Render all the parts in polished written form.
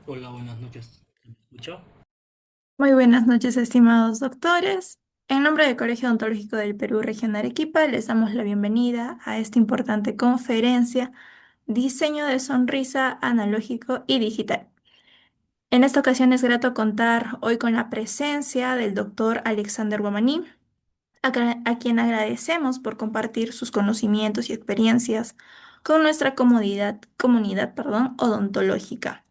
Hola, buenas noches. ¿Me escucha? Muy buenas noches, estimados doctores. En nombre del Colegio Odontológico del Perú, Región Arequipa, les damos la bienvenida a esta importante conferencia, Diseño de sonrisa analógico y digital. En esta ocasión es grato contar hoy con la presencia del doctor Alexander Guamaní, a quien agradecemos por compartir sus conocimientos y experiencias con nuestra comunidad, odontológica.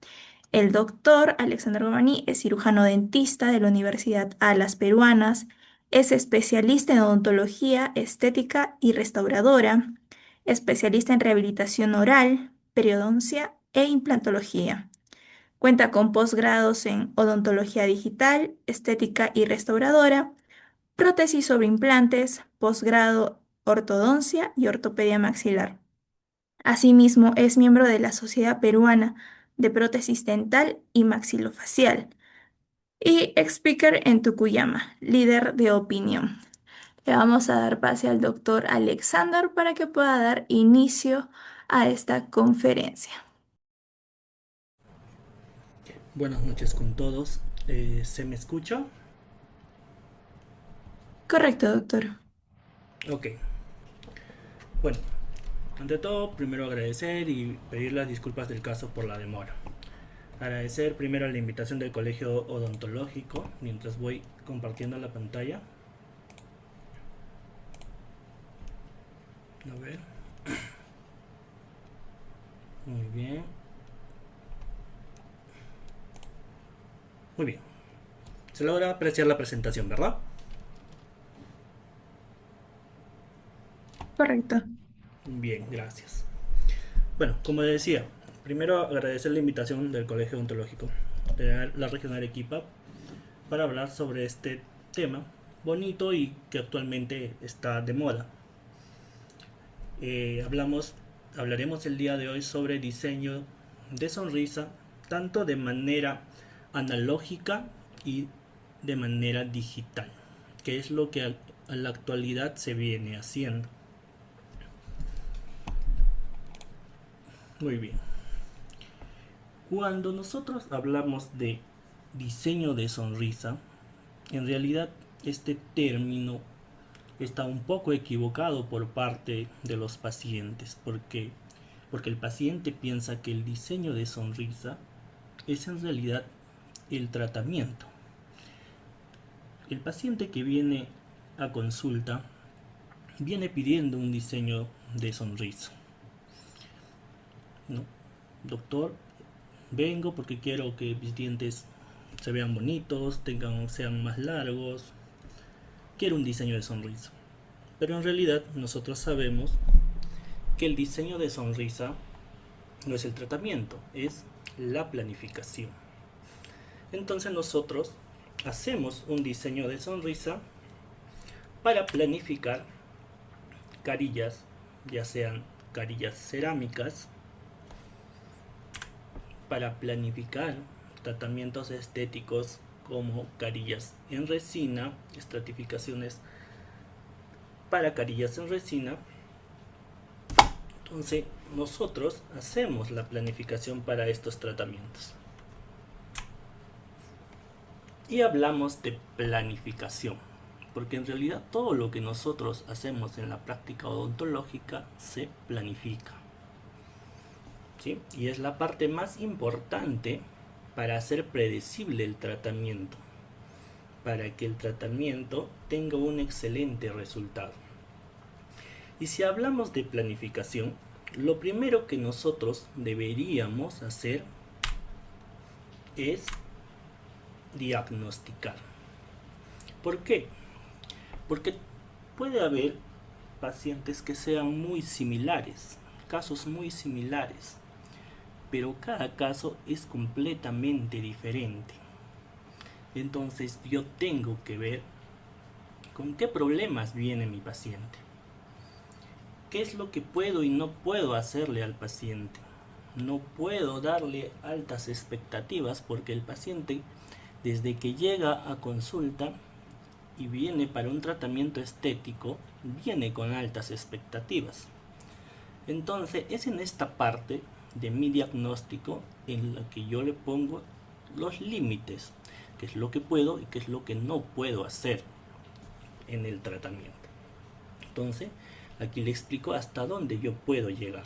El doctor Alexander Gomani es cirujano dentista de la Universidad Alas Peruanas, es especialista en odontología, estética y restauradora, especialista en rehabilitación oral, periodoncia e implantología. Cuenta con posgrados en odontología digital, estética y restauradora, prótesis sobre implantes, posgrado ortodoncia y ortopedia maxilar. Asimismo, es miembro de la Sociedad Peruana de Prótesis Dental y Maxilofacial y speaker en Tukuyama, líder de opinión. Le vamos a dar pase al doctor Alexander para que pueda dar inicio a esta conferencia. Buenas noches con todos. ¿Se me escucha? Correcto, doctor. Ok. Bueno, ante todo, primero agradecer y pedir las disculpas del caso por la demora. Agradecer primero la invitación del Colegio Odontológico mientras voy compartiendo la pantalla. A ver. Muy bien. Muy bien. Se logra apreciar la presentación, ¿verdad? Correcto. Bien, gracias. Bueno, como decía, primero agradecer la invitación del Colegio Odontológico de la región de Arequipa para hablar sobre este tema bonito y que actualmente está de moda. Hablaremos el día de hoy sobre diseño de sonrisa, tanto de manera analógica y de manera digital, que es lo que a la actualidad se viene haciendo. Muy bien. Cuando nosotros hablamos de diseño de sonrisa, en realidad este término está un poco equivocado por parte de los pacientes, porque el paciente piensa que el diseño de sonrisa es en realidad el tratamiento. El paciente que viene a consulta viene pidiendo un diseño de sonrisa, ¿no? Doctor, vengo porque quiero que mis dientes se vean bonitos, sean más largos, quiero un diseño de sonrisa. Pero en realidad nosotros sabemos que el diseño de sonrisa no es el tratamiento, es la planificación. Entonces nosotros hacemos un diseño de sonrisa para planificar carillas, ya sean carillas cerámicas, para planificar tratamientos estéticos como carillas en resina, estratificaciones para carillas en resina. Entonces nosotros hacemos la planificación para estos tratamientos. Y hablamos de planificación, porque en realidad todo lo que nosotros hacemos en la práctica odontológica se planifica, ¿sí? Y es la parte más importante para hacer predecible el tratamiento, para que el tratamiento tenga un excelente resultado. Y si hablamos de planificación, lo primero que nosotros deberíamos hacer es diagnosticar. ¿Por qué? Porque puede haber pacientes que sean muy similares, casos muy similares, pero cada caso es completamente diferente. Entonces yo tengo que ver con qué problemas viene mi paciente, qué es lo que puedo y no puedo hacerle al paciente. No puedo darle altas expectativas porque el paciente desde que llega a consulta y viene para un tratamiento estético, viene con altas expectativas. Entonces es en esta parte de mi diagnóstico en la que yo le pongo los límites, qué es lo que puedo y qué es lo que no puedo hacer en el tratamiento. Entonces, aquí le explico hasta dónde yo puedo llegar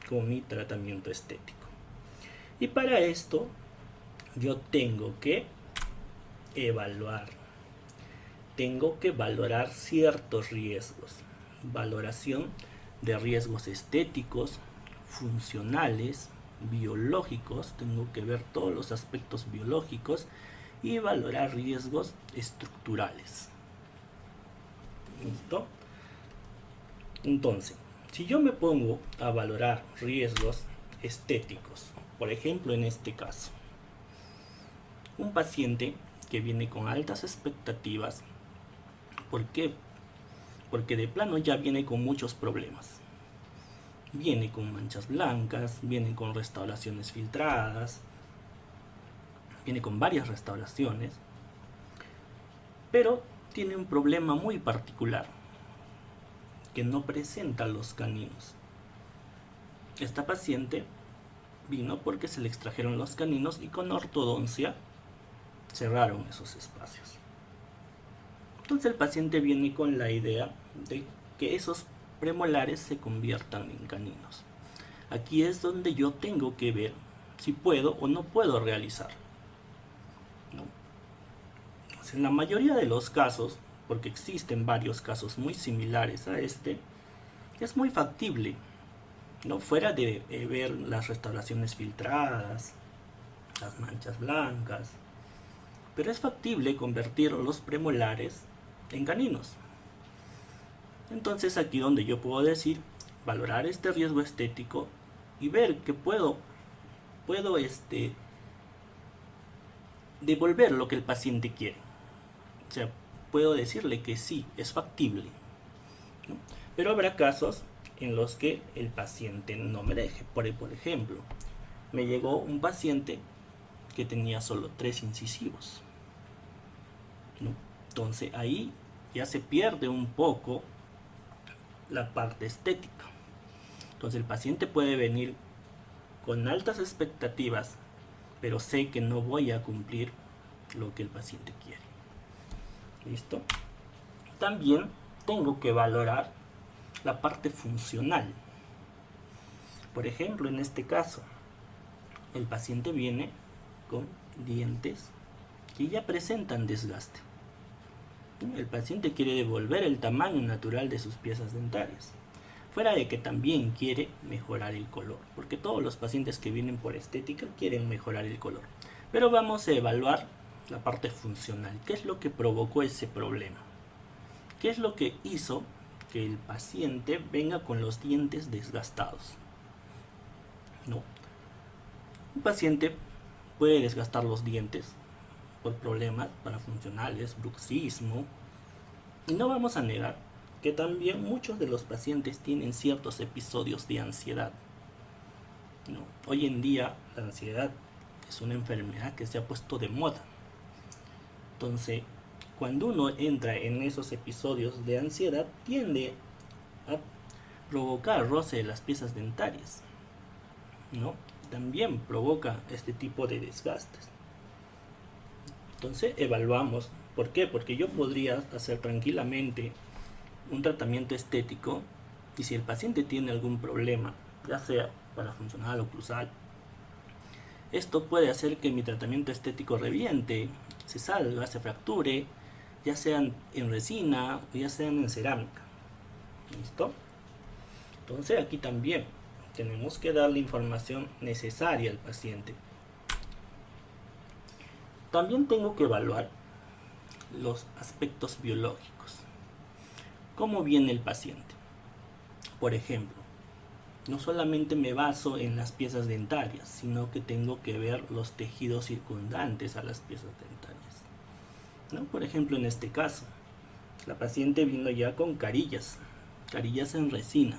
con mi tratamiento estético. Y para esto, yo tengo que evaluar. Tengo que valorar ciertos riesgos. Valoración de riesgos estéticos, funcionales, biológicos. Tengo que ver todos los aspectos biológicos y valorar riesgos estructurales. ¿Listo? Entonces, si yo me pongo a valorar riesgos estéticos, por ejemplo en este caso, un paciente que viene con altas expectativas, ¿por qué? Porque de plano ya viene con muchos problemas. Viene con manchas blancas, viene con restauraciones filtradas, viene con varias restauraciones, pero tiene un problema muy particular, que no presenta los caninos. Esta paciente vino porque se le extrajeron los caninos y con ortodoncia cerraron esos espacios. Entonces el paciente viene con la idea de que esos premolares se conviertan en caninos. Aquí es donde yo tengo que ver si puedo o no puedo realizar. ¿No? Pues en la mayoría de los casos, porque existen varios casos muy similares a este, es muy factible, ¿no? Fuera de ver las restauraciones filtradas, las manchas blancas, pero es factible convertir los premolares en caninos. Entonces aquí donde yo puedo decir, valorar este riesgo estético y ver que puedo devolver lo que el paciente quiere. O sea, puedo decirle que sí, es factible, ¿no? Pero habrá casos en los que el paciente no me deje. Por ejemplo, me llegó un paciente que tenía solo 3 incisivos, ¿no? Entonces ahí ya se pierde un poco la parte estética. Entonces el paciente puede venir con altas expectativas, pero sé que no voy a cumplir lo que el paciente quiere. ¿Listo? También tengo que valorar la parte funcional. Por ejemplo, en este caso, el paciente viene con dientes que ya presentan desgaste. El paciente quiere devolver el tamaño natural de sus piezas dentarias. Fuera de que también quiere mejorar el color, porque todos los pacientes que vienen por estética quieren mejorar el color. Pero vamos a evaluar la parte funcional. ¿Qué es lo que provocó ese problema? ¿Qué es lo que hizo que el paciente venga con los dientes desgastados? No. Un paciente puede desgastar los dientes por problemas parafuncionales, bruxismo. Y no vamos a negar que también muchos de los pacientes tienen ciertos episodios de ansiedad, ¿no? Hoy en día la ansiedad es una enfermedad que se ha puesto de moda. Entonces, cuando uno entra en esos episodios de ansiedad, tiende a provocar roce de las piezas dentarias, ¿no? También provoca este tipo de desgastes. Entonces evaluamos. ¿Por qué? Porque yo podría hacer tranquilamente un tratamiento estético y si el paciente tiene algún problema, ya sea parafuncional o oclusal, esto puede hacer que mi tratamiento estético reviente, se salga, se fracture, ya sean en resina o ya sean en cerámica. ¿Listo? Entonces aquí también tenemos que dar la información necesaria al paciente. También tengo que evaluar los aspectos biológicos. ¿Cómo viene el paciente? Por ejemplo, no solamente me baso en las piezas dentarias, sino que tengo que ver los tejidos circundantes a las piezas dentarias, ¿no? Por ejemplo, en este caso, la paciente vino ya con carillas en resina,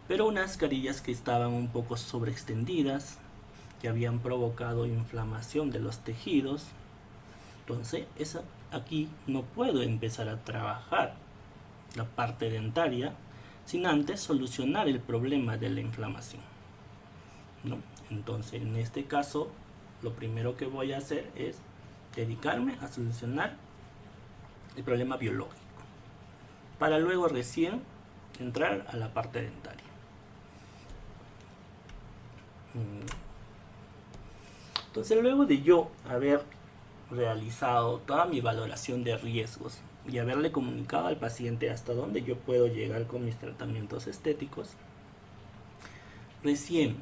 pero unas carillas que estaban un poco sobreextendidas, que habían provocado inflamación de los tejidos. Entonces, aquí no puedo empezar a trabajar la parte dentaria sin antes solucionar el problema de la inflamación. ¿no? Entonces, en este caso, lo primero que voy a hacer es dedicarme a solucionar el problema biológico, para luego recién entrar a la parte dentaria. Entonces, luego de yo haber realizado toda mi valoración de riesgos y haberle comunicado al paciente hasta dónde yo puedo llegar con mis tratamientos estéticos, recién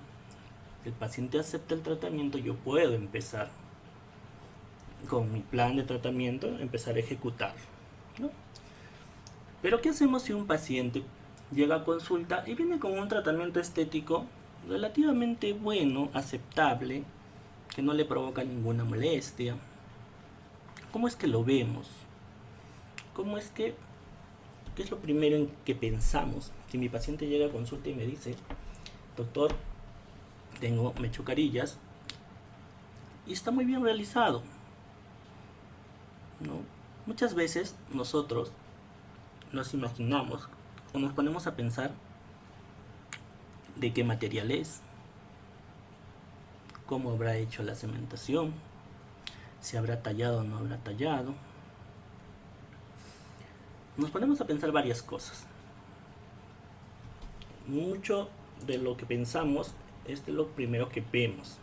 el paciente acepta el tratamiento, yo puedo empezar con mi plan de tratamiento, empezar a ejecutarlo, ¿no? Pero ¿qué hacemos si un paciente llega a consulta y viene con un tratamiento estético relativamente bueno, aceptable, que no le provoca ninguna molestia? ¿Cómo es que lo vemos? ¿Qué es lo primero en que pensamos? Si mi paciente llega a consulta y me dice, doctor, me echo carillas y está muy bien realizado, ¿no? Muchas veces nosotros nos imaginamos o nos ponemos a pensar de qué material es, cómo habrá hecho la cementación, si habrá tallado o no habrá tallado. Nos ponemos a pensar varias cosas. Mucho de lo que pensamos es de lo primero que vemos,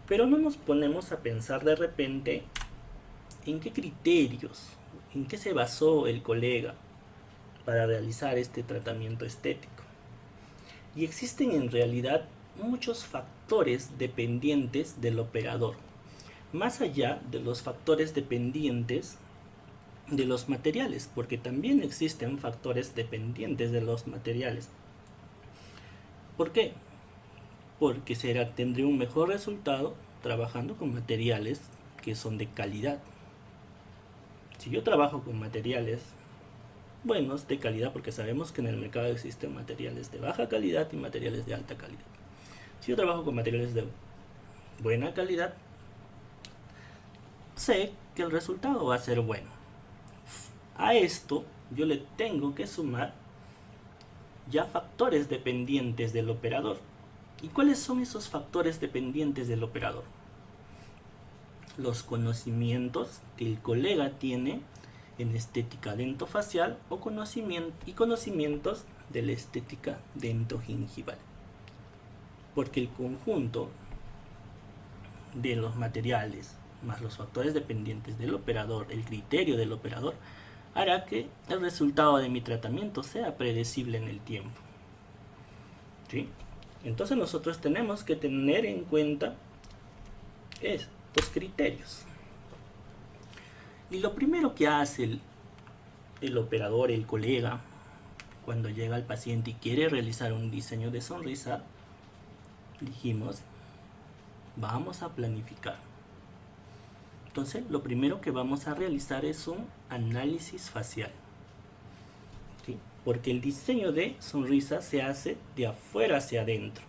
pero no nos ponemos a pensar de repente en qué criterios, en qué se basó el colega para realizar este tratamiento estético. Y existen en realidad muchos factores dependientes del operador, más allá de los factores dependientes de los materiales, porque también existen factores dependientes de los materiales. ¿Por qué? Porque tendré un mejor resultado trabajando con materiales que son de calidad. Si yo trabajo con materiales buenos, de calidad, porque sabemos que en el mercado existen materiales de baja calidad y materiales de alta calidad. Si yo trabajo con materiales de buena calidad, sé que el resultado va a ser bueno. A esto yo le tengo que sumar ya factores dependientes del operador. ¿Y cuáles son esos factores dependientes del operador? Los conocimientos que el colega tiene en estética dentofacial o conocimientos de la estética dentogingival. Porque el conjunto de los materiales más los factores dependientes del operador, el criterio del operador, hará que el resultado de mi tratamiento sea predecible en el tiempo. ¿Sí? Entonces nosotros tenemos que tener en cuenta estos criterios. Y lo primero que hace el operador, el colega, cuando llega al paciente y quiere realizar un diseño de sonrisa, dijimos, vamos a planificar. Entonces, lo primero que vamos a realizar es un análisis facial. ¿Sí? Porque el diseño de sonrisa se hace de afuera hacia adentro.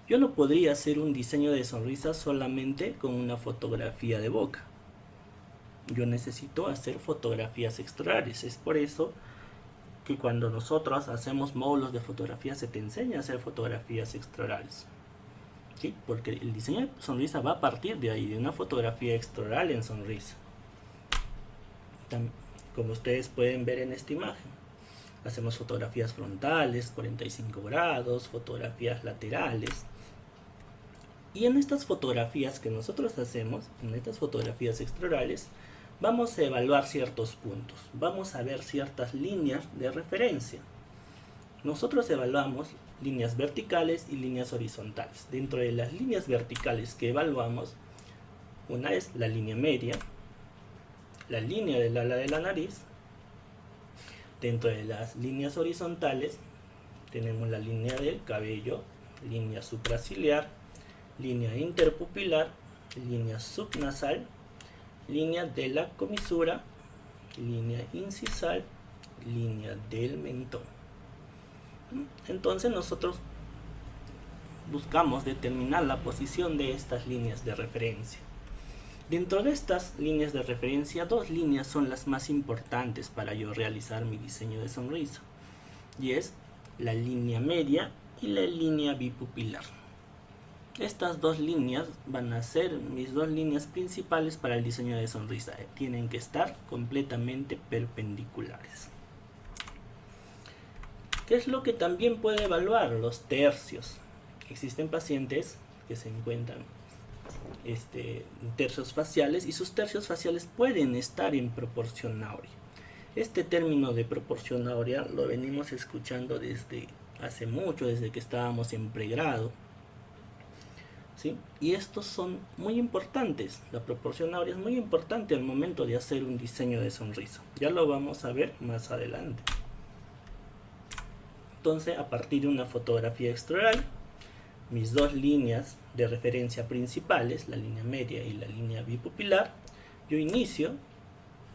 Yo no podría hacer un diseño de sonrisa solamente con una fotografía de boca. Yo necesito hacer fotografías extraorales. Es por eso que cuando nosotros hacemos módulos de fotografía se te enseña a hacer fotografías extraorales. ¿Sí? Porque el diseño de sonrisa va a partir de ahí, de una fotografía extraoral en sonrisa. Como ustedes pueden ver en esta imagen, hacemos fotografías frontales, 45 grados, fotografías laterales. Y en estas fotografías que nosotros hacemos, en estas fotografías extraorales, vamos a evaluar ciertos puntos, vamos a ver ciertas líneas de referencia. Nosotros evaluamos líneas verticales y líneas horizontales. Dentro de las líneas verticales que evaluamos, una es la línea media, la línea del ala de la nariz. Dentro de las líneas horizontales tenemos la línea del cabello, línea supraciliar, línea interpupilar, línea subnasal, línea de la comisura, línea incisal, línea del mentón. Entonces nosotros buscamos determinar la posición de estas líneas de referencia. Dentro de estas líneas de referencia, dos líneas son las más importantes para yo realizar mi diseño de sonrisa, y es la línea media y la línea bipupilar. Estas dos líneas van a ser mis dos líneas principales para el diseño de sonrisa. Tienen que estar completamente perpendiculares. ¿Qué es lo que también puede evaluar? Los tercios. Existen pacientes que se encuentran tercios faciales y sus tercios faciales pueden estar en proporción áurea. Este término de proporción áurea lo venimos escuchando desde hace mucho, desde que estábamos en pregrado, ¿sí? Y estos son muy importantes. La proporción áurea es muy importante al momento de hacer un diseño de sonrisa. Ya lo vamos a ver más adelante. Entonces, a partir de una fotografía extraoral, mis dos líneas de referencia principales, la línea media y la línea bipupilar, yo inicio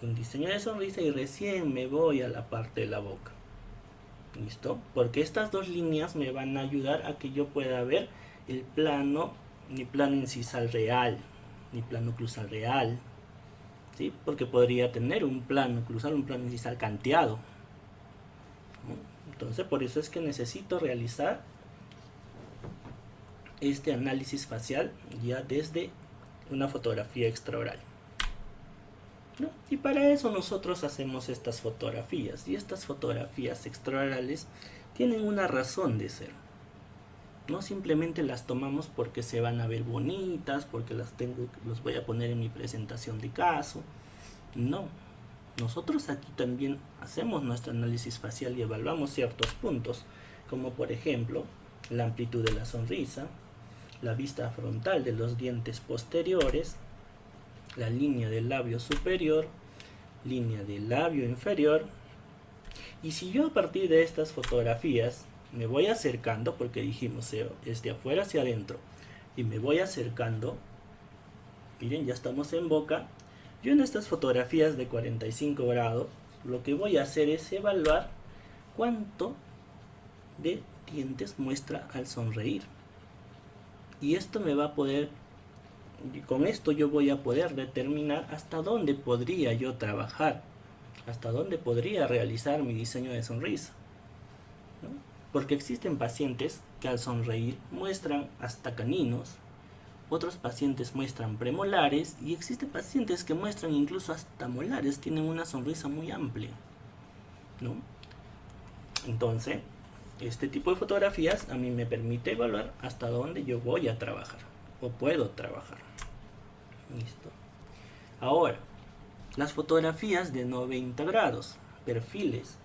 un diseño de sonrisa y recién me voy a la parte de la boca. ¿Listo? Porque estas dos líneas me van a ayudar a que yo pueda ver el plano, mi plano incisal real, mi plano oclusal real, ¿sí? Porque podría tener un plano oclusal, un plano incisal canteado, ¿no? Entonces, por eso es que necesito realizar este análisis facial ya desde una fotografía extraoral, ¿no? Y para eso nosotros hacemos estas fotografías, y estas fotografías extraorales tienen una razón de ser. No simplemente las tomamos porque se van a ver bonitas, porque los voy a poner en mi presentación de caso. No, nosotros aquí también hacemos nuestro análisis facial y evaluamos ciertos puntos, como por ejemplo la amplitud de la sonrisa, la vista frontal de los dientes posteriores, la línea del labio superior, línea del labio inferior. Y si yo a partir de estas fotografías me voy acercando, porque dijimos es de afuera hacia adentro, y me voy acercando, miren, ya estamos en boca. Yo en estas fotografías de 45 grados lo que voy a hacer es evaluar cuánto de dientes muestra al sonreír. Y esto me va a poder, con esto yo voy a poder determinar hasta dónde podría yo trabajar, hasta dónde podría realizar mi diseño de sonrisa, ¿no? Porque existen pacientes que al sonreír muestran hasta caninos, otros pacientes muestran premolares y existen pacientes que muestran incluso hasta molares, tienen una sonrisa muy amplia, ¿no? Entonces, este tipo de fotografías a mí me permite evaluar hasta dónde yo voy a trabajar o puedo trabajar. Listo. Ahora, las fotografías de 90 grados, perfiles.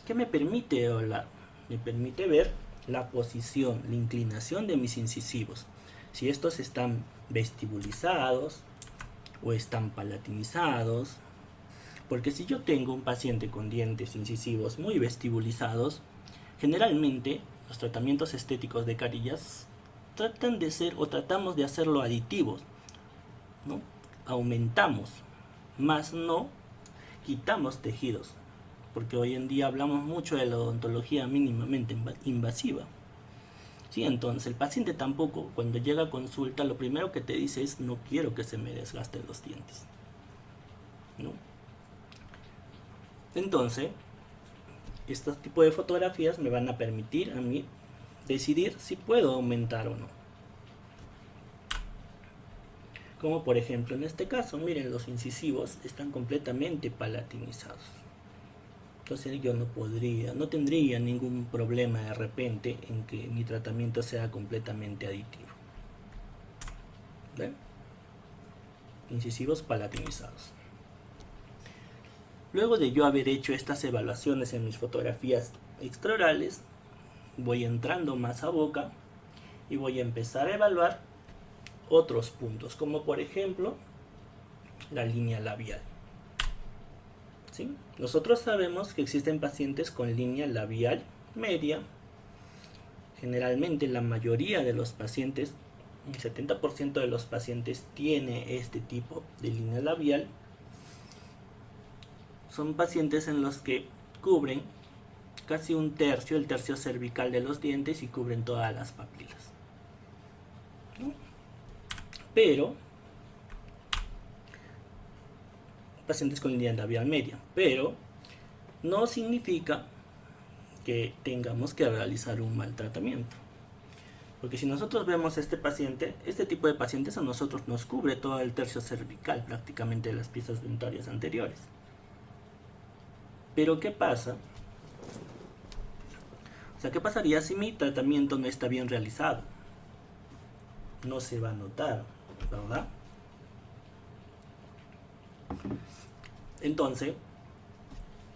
¿Qué me permite evaluar? Me permite ver la posición, la inclinación de mis incisivos. Si estos están vestibulizados o están palatinizados. Porque si yo tengo un paciente con dientes incisivos muy vestibulizados, generalmente los tratamientos estéticos de carillas tratan de ser o tratamos de hacerlo aditivos, ¿no? Aumentamos, más no quitamos tejidos, porque hoy en día hablamos mucho de la odontología mínimamente invasiva. Sí, entonces el paciente tampoco, cuando llega a consulta, lo primero que te dice es: no quiero que se me desgasten los dientes, ¿no? Entonces, este tipo de fotografías me van a permitir a mí decidir si puedo aumentar o no. Como por ejemplo en este caso, miren, los incisivos están completamente palatinizados. Entonces yo no tendría ningún problema de repente en que mi tratamiento sea completamente aditivo. ¿Ven? Incisivos palatinizados. Luego de yo haber hecho estas evaluaciones en mis fotografías extraorales, voy entrando más a boca y voy a empezar a evaluar otros puntos, como por ejemplo la línea labial. ¿Sí? Nosotros sabemos que existen pacientes con línea labial media. Generalmente la mayoría de los pacientes, el 70% de los pacientes tiene este tipo de línea labial. Son pacientes en los que cubren casi un tercio, el tercio cervical de los dientes, y cubren todas las papilas, ¿no? Pero pacientes con línea labial media, pero no significa que tengamos que realizar un mal tratamiento. Porque si nosotros vemos a este paciente, este tipo de pacientes a nosotros nos cubre todo el tercio cervical prácticamente de las piezas dentarias anteriores. Pero ¿qué pasa? O sea, ¿qué pasaría si mi tratamiento no está bien realizado? No se va a notar, ¿verdad? Entonces,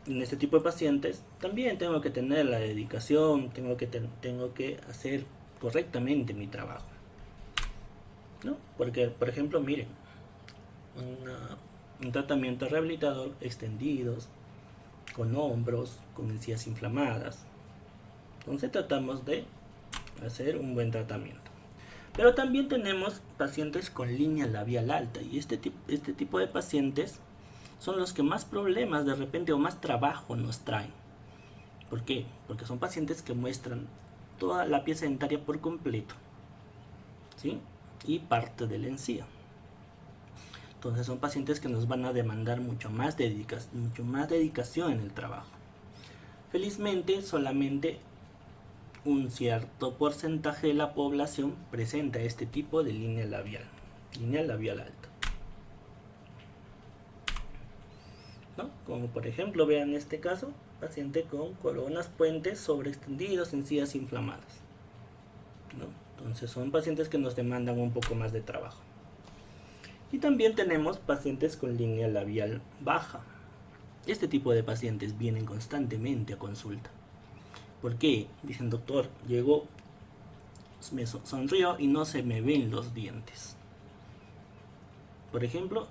en este tipo de pacientes también tengo que tener la dedicación, tengo que hacer correctamente mi trabajo, ¿no? Porque, por ejemplo, miren, un tratamiento rehabilitador extendidos, con hombros, con encías inflamadas. Entonces tratamos de hacer un buen tratamiento. Pero también tenemos pacientes con línea labial alta, y este tipo de pacientes son los que más problemas de repente o más trabajo nos traen. ¿Por qué? Porque son pacientes que muestran toda la pieza dentaria por completo, ¿sí? Y parte de la encía. Entonces son pacientes que nos van a demandar mucho más dedicación en el trabajo. Felizmente solamente un cierto porcentaje de la población presenta este tipo de línea labial alta, ¿no? Como por ejemplo, vean este caso, paciente con coronas puentes sobreextendidos, encías inflamadas, ¿no? Entonces son pacientes que nos demandan un poco más de trabajo. Y también tenemos pacientes con línea labial baja. Este tipo de pacientes vienen constantemente a consulta. ¿Por qué? Dicen, doctor, llegó, me sonrió y no se me ven los dientes. Por ejemplo,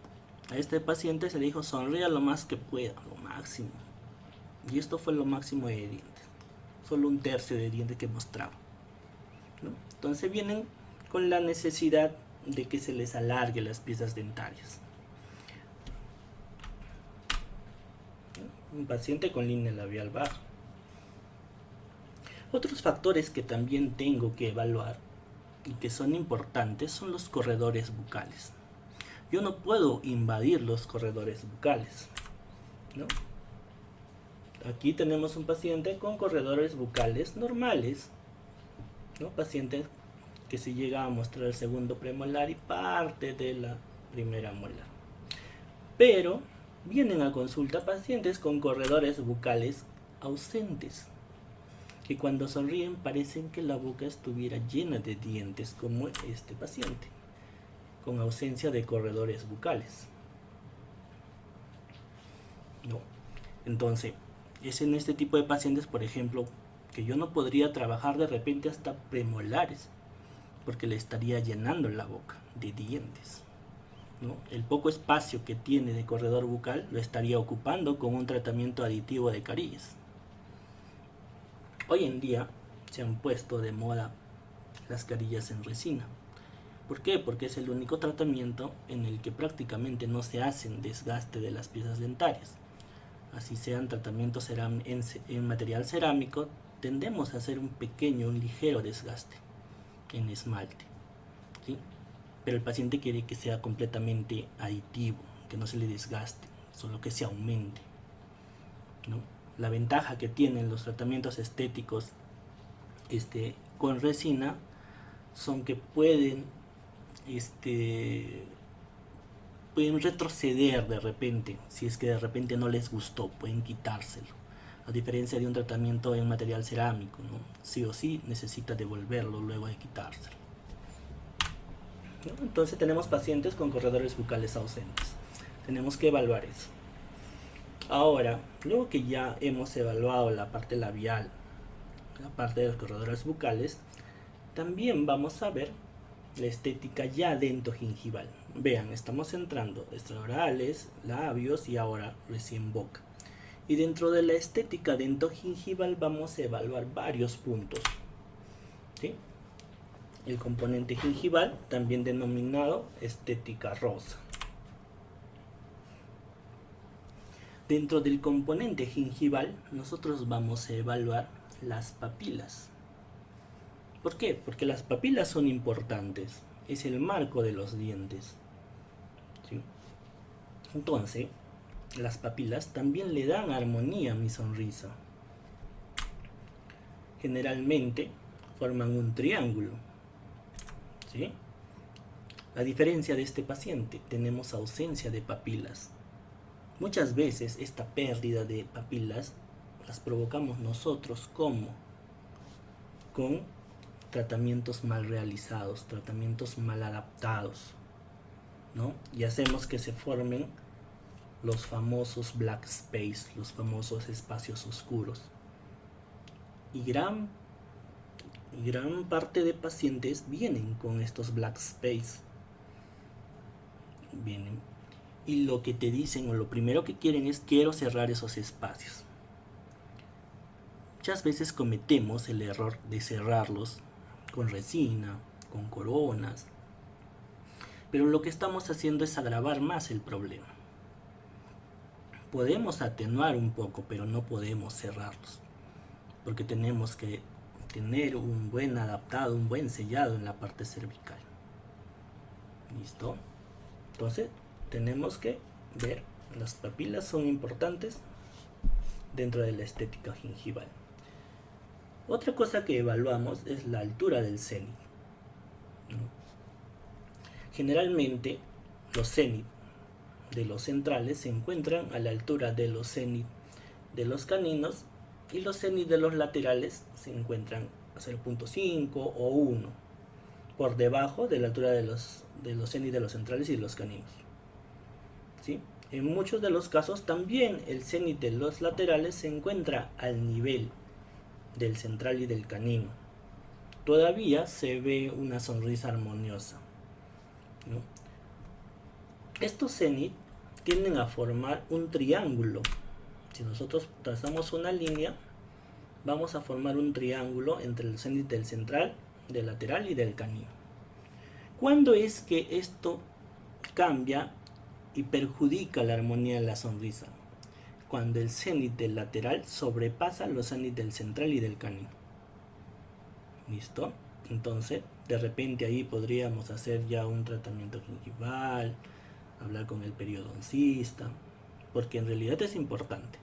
a este paciente se le dijo sonría lo más que pueda, lo máximo. Y esto fue lo máximo de dientes. Solo un tercio de dientes que mostraba, ¿no? Entonces vienen con la necesidad de que se les alargue las piezas dentarias, ¿no? Un paciente con línea labial baja. Otros factores que también tengo que evaluar y que son importantes son los corredores bucales. Yo no puedo invadir los corredores bucales, ¿no? Aquí tenemos un paciente con corredores bucales normales, ¿no? Paciente que se llega a mostrar el segundo premolar y parte de la primera molar. Pero vienen a consulta pacientes con corredores bucales ausentes, que cuando sonríen parecen que la boca estuviera llena de dientes, como este paciente, con ausencia de corredores bucales, ¿no? Entonces, es en este tipo de pacientes, por ejemplo, que yo no podría trabajar de repente hasta premolares, porque le estaría llenando la boca de dientes, ¿no? El poco espacio que tiene de corredor bucal lo estaría ocupando con un tratamiento aditivo de caries. Hoy en día se han puesto de moda las carillas en resina. ¿Por qué? Porque es el único tratamiento en el que prácticamente no se hacen desgaste de las piezas dentarias. Así sean tratamientos en material cerámico, tendemos a hacer un ligero desgaste en esmalte, ¿sí? Pero el paciente quiere que sea completamente aditivo, que no se le desgaste, solo que se aumente, ¿no? La ventaja que tienen los tratamientos estéticos con resina son que pueden retroceder de repente. Si es que de repente no les gustó, pueden quitárselo, a diferencia de un tratamiento en material cerámico, ¿no? Sí o sí necesita devolverlo luego de quitárselo, ¿no? Entonces tenemos pacientes con corredores bucales ausentes. Tenemos que evaluar eso. Ahora, luego que ya hemos evaluado la parte labial, la parte de los corredores bucales, también vamos a ver la estética ya dentogingival. Vean, estamos entrando extraorales, labios y ahora recién boca. Y dentro de la estética dentogingival vamos a evaluar varios puntos, ¿sí? El componente gingival, también denominado estética rosa. Dentro del componente gingival, nosotros vamos a evaluar las papilas. ¿Por qué? Porque las papilas son importantes. Es el marco de los dientes, ¿sí? Entonces, las papilas también le dan armonía a mi sonrisa. generalmente forman un triángulo, ¿sí? A diferencia de este paciente, tenemos ausencia de papilas. Muchas veces esta pérdida de papilas las provocamos nosotros con tratamientos mal realizados, tratamientos mal adaptados, ¿no? Y hacemos que se formen los famosos black space, los famosos espacios oscuros. Y gran parte de pacientes vienen con estos black space. Vienen y lo que te dicen o lo primero que quieren es: quiero cerrar esos espacios. Muchas veces cometemos el error de cerrarlos con resina, con coronas, pero lo que estamos haciendo es agravar más el problema. Podemos atenuar un poco, pero no podemos cerrarlos, porque tenemos que tener un buen adaptado, un buen sellado en la parte cervical. ¿Listo? Entonces tenemos que ver, las papilas son importantes dentro de la estética gingival. Otra cosa que evaluamos es la altura del cenit, ¿no? Generalmente los cenit de los centrales se encuentran a la altura de los cenit de los caninos, y los cenit de los laterales se encuentran a 0.5 o 1 por debajo de la altura de los cenit de los centrales y de los caninos, ¿sí? En muchos de los casos también el cenit de los laterales se encuentra al nivel del central y del canino. Todavía se ve una sonrisa armoniosa, ¿no? Estos cenit tienden a formar un triángulo. Si nosotros trazamos una línea, vamos a formar un triángulo entre el cenit del central, del lateral y del canino. ¿Cuándo es que esto cambia y perjudica la armonía de la sonrisa? Cuando el cenit del lateral sobrepasa los cenit del central y del canino. ¿Listo? Entonces, de repente ahí podríamos hacer ya un tratamiento gingival, hablar con el periodoncista, porque en realidad es importante.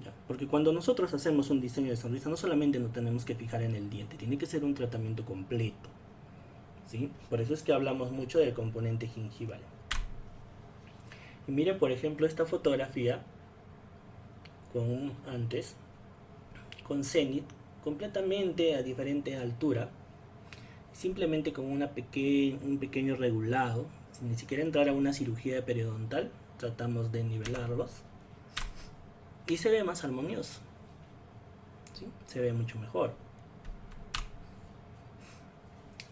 ¿Ya? Porque cuando nosotros hacemos un diseño de sonrisa, no solamente nos tenemos que fijar en el diente, tiene que ser un tratamiento completo, ¿sí? Por eso es que hablamos mucho del componente gingival. Y mire, por ejemplo, esta fotografía con antes, con cenit completamente a diferente altura, simplemente con un pequeño regulado, sin ni siquiera entrar a una cirugía periodontal. Tratamos de nivelarlos y se ve más armonioso, ¿sí? Se ve mucho mejor.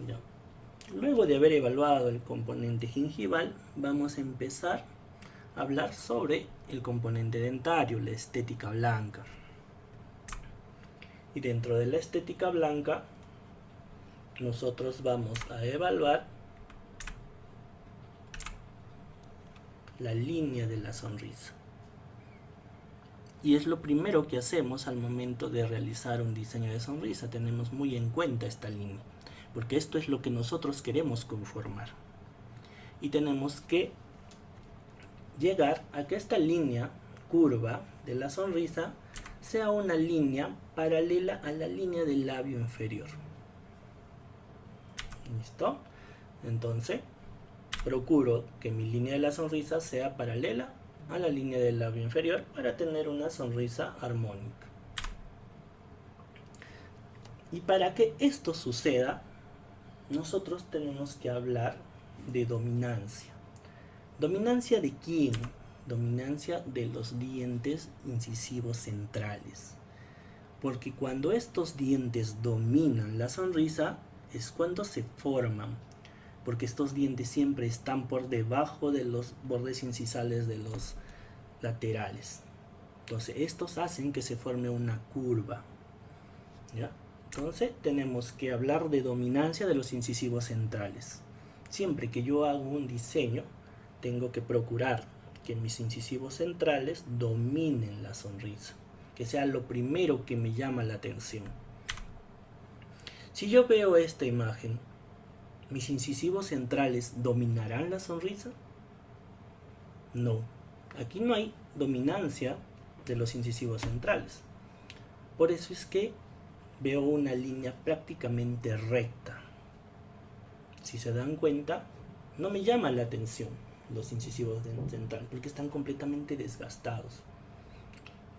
Ya. Luego de haber evaluado el componente gingival, vamos a empezar a hablar sobre el componente dentario, la estética blanca. Y dentro de la estética blanca, nosotros vamos a evaluar la línea de la sonrisa. Y es lo primero que hacemos al momento de realizar un diseño de sonrisa. Tenemos muy en cuenta esta línea, porque esto es lo que nosotros queremos conformar. Y tenemos que llegar a que esta línea curva de la sonrisa sea una línea paralela a la línea del labio inferior. ¿Listo? Entonces, procuro que mi línea de la sonrisa sea paralela a la línea del labio inferior para tener una sonrisa armónica. Y para que esto suceda, nosotros tenemos que hablar de dominancia. ¿Dominancia de quién? Dominancia de los dientes incisivos centrales. Porque cuando estos dientes dominan la sonrisa es cuando se forman, porque estos dientes siempre están por debajo de los bordes incisales de los laterales. Entonces estos hacen que se forme una curva, ¿ya? Entonces tenemos que hablar de dominancia de los incisivos centrales. Siempre que yo hago un diseño, tengo que procurar que mis incisivos centrales dominen la sonrisa, que sea lo primero que me llama la atención. Si yo veo esta imagen, ¿mis incisivos centrales dominarán la sonrisa? No, aquí no hay dominancia de los incisivos centrales. Por eso es que veo una línea prácticamente recta. Si se dan cuenta, no me llama la atención los incisivos central porque están completamente desgastados.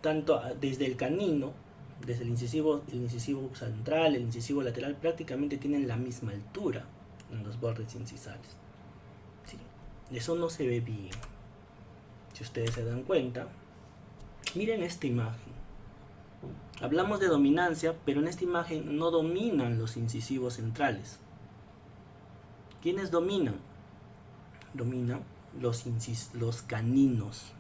Tanto desde el canino, desde el incisivo central, el incisivo lateral, prácticamente tienen la misma altura en los bordes incisales. ¿Sí? Eso no se ve bien. Si ustedes se dan cuenta, miren esta imagen. Hablamos de dominancia, pero en esta imagen no dominan los incisivos centrales. ¿Quiénes dominan? Dominan los caninos.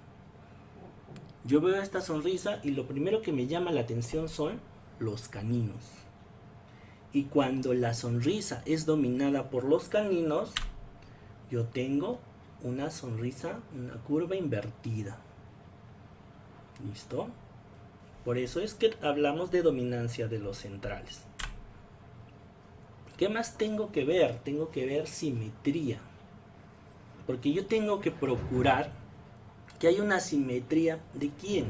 Yo veo esta sonrisa y lo primero que me llama la atención son los caninos. Y cuando la sonrisa es dominada por los caninos, yo tengo una sonrisa, una curva invertida. ¿Listo? Por eso es que hablamos de dominancia de los centrales. ¿Qué más tengo que ver? Tengo que ver simetría. Porque yo tengo que procurar que haya una simetría. ¿De quién?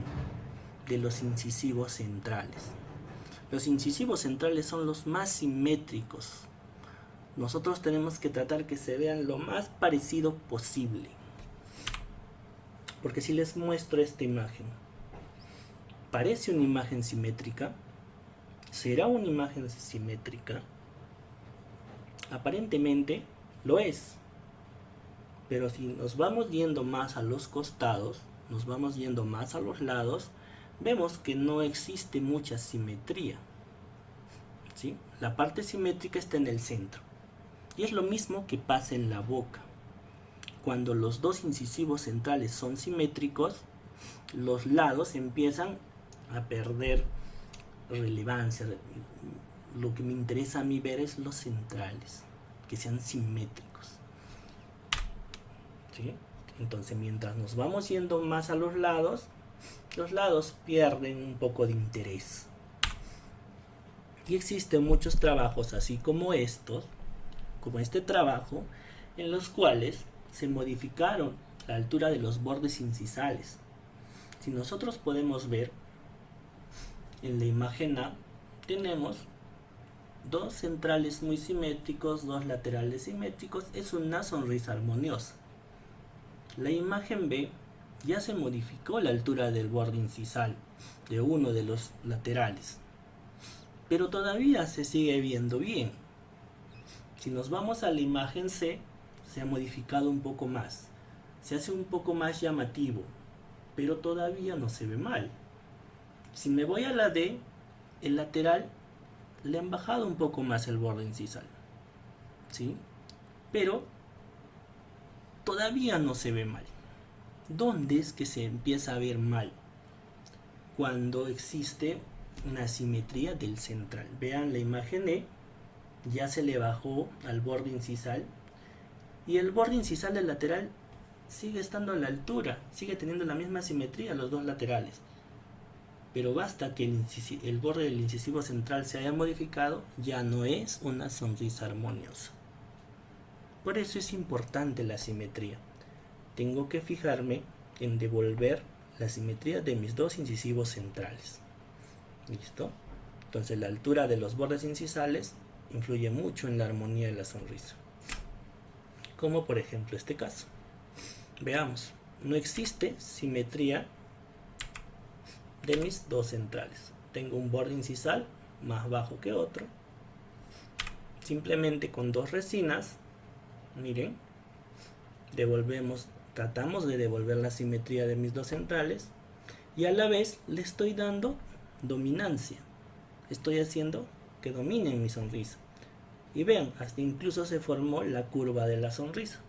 De los incisivos centrales. Los incisivos centrales son los más simétricos. Nosotros tenemos que tratar que se vean lo más parecido posible. Porque si les muestro esta imagen, ¿parece una imagen simétrica? ¿Será una imagen simétrica? Aparentemente lo es. Pero si nos vamos yendo más a los costados, nos vamos yendo más a los lados, vemos que no existe mucha simetría. ¿Sí? La parte simétrica está en el centro. Y es lo mismo que pasa en la boca. Cuando los dos incisivos centrales son simétricos, los lados empiezan a perder relevancia. Lo que me interesa a mí ver es los centrales, que sean simétricos. ¿Sí? Entonces, mientras nos vamos yendo más a los lados pierden un poco de interés. Y existen muchos trabajos así como estos, como este trabajo, en los cuales se modificaron la altura de los bordes incisales. Si nosotros podemos ver en la imagen A, tenemos dos centrales muy simétricos, dos laterales simétricos, es una sonrisa armoniosa. La imagen B ya se modificó la altura del borde incisal de uno de los laterales, pero todavía se sigue viendo bien. Si nos vamos a la imagen C, se ha modificado un poco más, se hace un poco más llamativo, pero todavía no se ve mal. Si me voy a la D, el lateral le han bajado un poco más el borde incisal, ¿sí? Pero todavía no se ve mal. ¿Dónde es que se empieza a ver mal? Cuando existe una simetría del central. Vean la imagen E, ya se le bajó al borde incisal y el borde incisal del lateral sigue estando a la altura, sigue teniendo la misma simetría los dos laterales. Pero basta que el borde del incisivo central se haya modificado, ya no es una sonrisa armoniosa. Por eso es importante la simetría. Tengo que fijarme en devolver la simetría de mis dos incisivos centrales. ¿Listo? Entonces la altura de los bordes incisales influye mucho en la armonía de la sonrisa. Como por ejemplo este caso. Veamos, no existe simetría de mis dos centrales. Tengo un borde incisal más bajo que otro. Simplemente con dos resinas, miren, tratamos de devolver la simetría de mis dos centrales y a la vez le estoy dando dominancia. Estoy haciendo que dominen mi sonrisa. Y vean, hasta incluso se formó la curva de la sonrisa.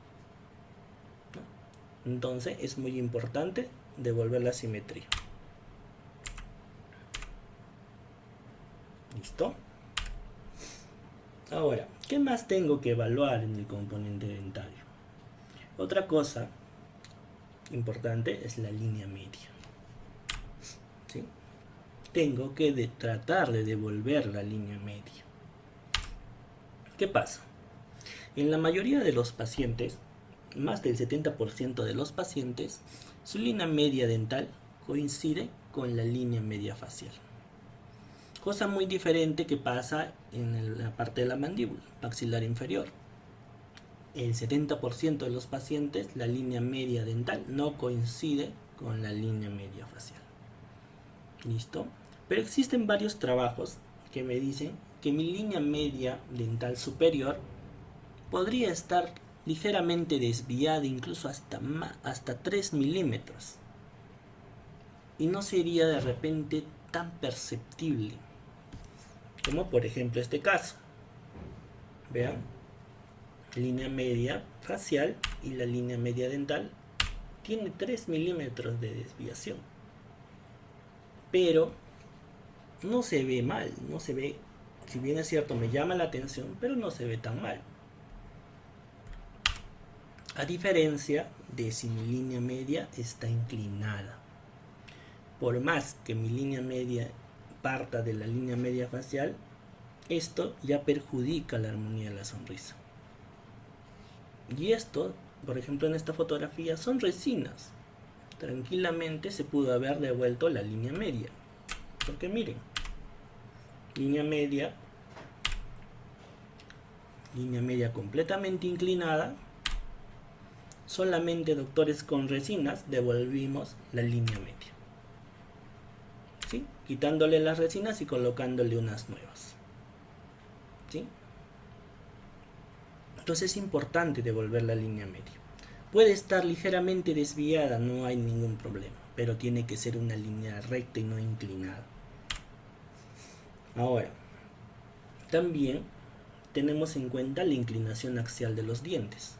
Entonces es muy importante devolver la simetría. ¿Listo? Ahora, ¿qué más tengo que evaluar en el componente dentario? Otra cosa importante es la línea media. ¿Sí? Tengo que tratar de devolver la línea media. ¿Qué pasa? En la mayoría de los pacientes, más del 70% de los pacientes, su línea media dental coincide con la línea media facial. Cosa muy diferente que pasa en la parte de la mandíbula, maxilar inferior. El 70% de los pacientes, la línea media dental no coincide con la línea media facial. ¿Listo? Pero existen varios trabajos que me dicen que mi línea media dental superior podría estar ligeramente desviada, incluso hasta 3 milímetros. Y no sería de repente tan perceptible. Como por ejemplo este caso. Vean, línea media facial y la línea media dental tiene 3 milímetros de desviación. Pero no se ve mal, no se ve, si bien es cierto me llama la atención, pero no se ve tan mal. A diferencia de si mi línea media está inclinada. Por más que mi línea media parta de la línea media facial, esto ya perjudica la armonía de la sonrisa. Y esto, por ejemplo en esta fotografía, son resinas. Tranquilamente se pudo haber devuelto la línea media. Porque miren, línea media completamente inclinada. Solamente doctores con resinas devolvimos la línea media, ¿sí? Quitándole las resinas y colocándole unas nuevas, ¿sí? Entonces es importante devolver la línea media. Puede estar ligeramente desviada, no hay ningún problema, pero tiene que ser una línea recta y no inclinada. Ahora, también tenemos en cuenta la inclinación axial de los dientes.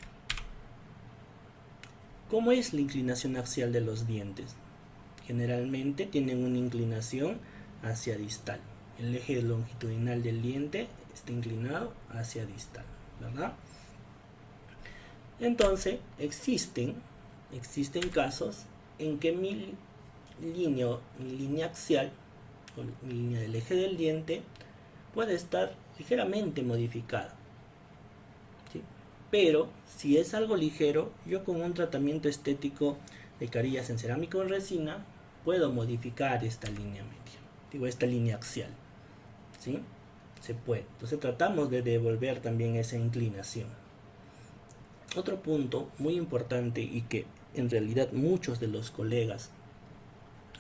¿Cómo es la inclinación axial de los dientes? Generalmente tienen una inclinación hacia distal. El eje longitudinal del diente está inclinado hacia distal, ¿verdad? Entonces, existen casos en que mi línea axial, o mi línea del eje del diente, puede estar ligeramente modificada. ¿Sí? Pero si es algo ligero, yo con un tratamiento estético de carillas en cerámica o en resina puedo modificar esta línea media, esta línea axial, ¿sí? Se puede. Entonces tratamos de devolver también esa inclinación. Otro punto muy importante y que en realidad muchos de los colegas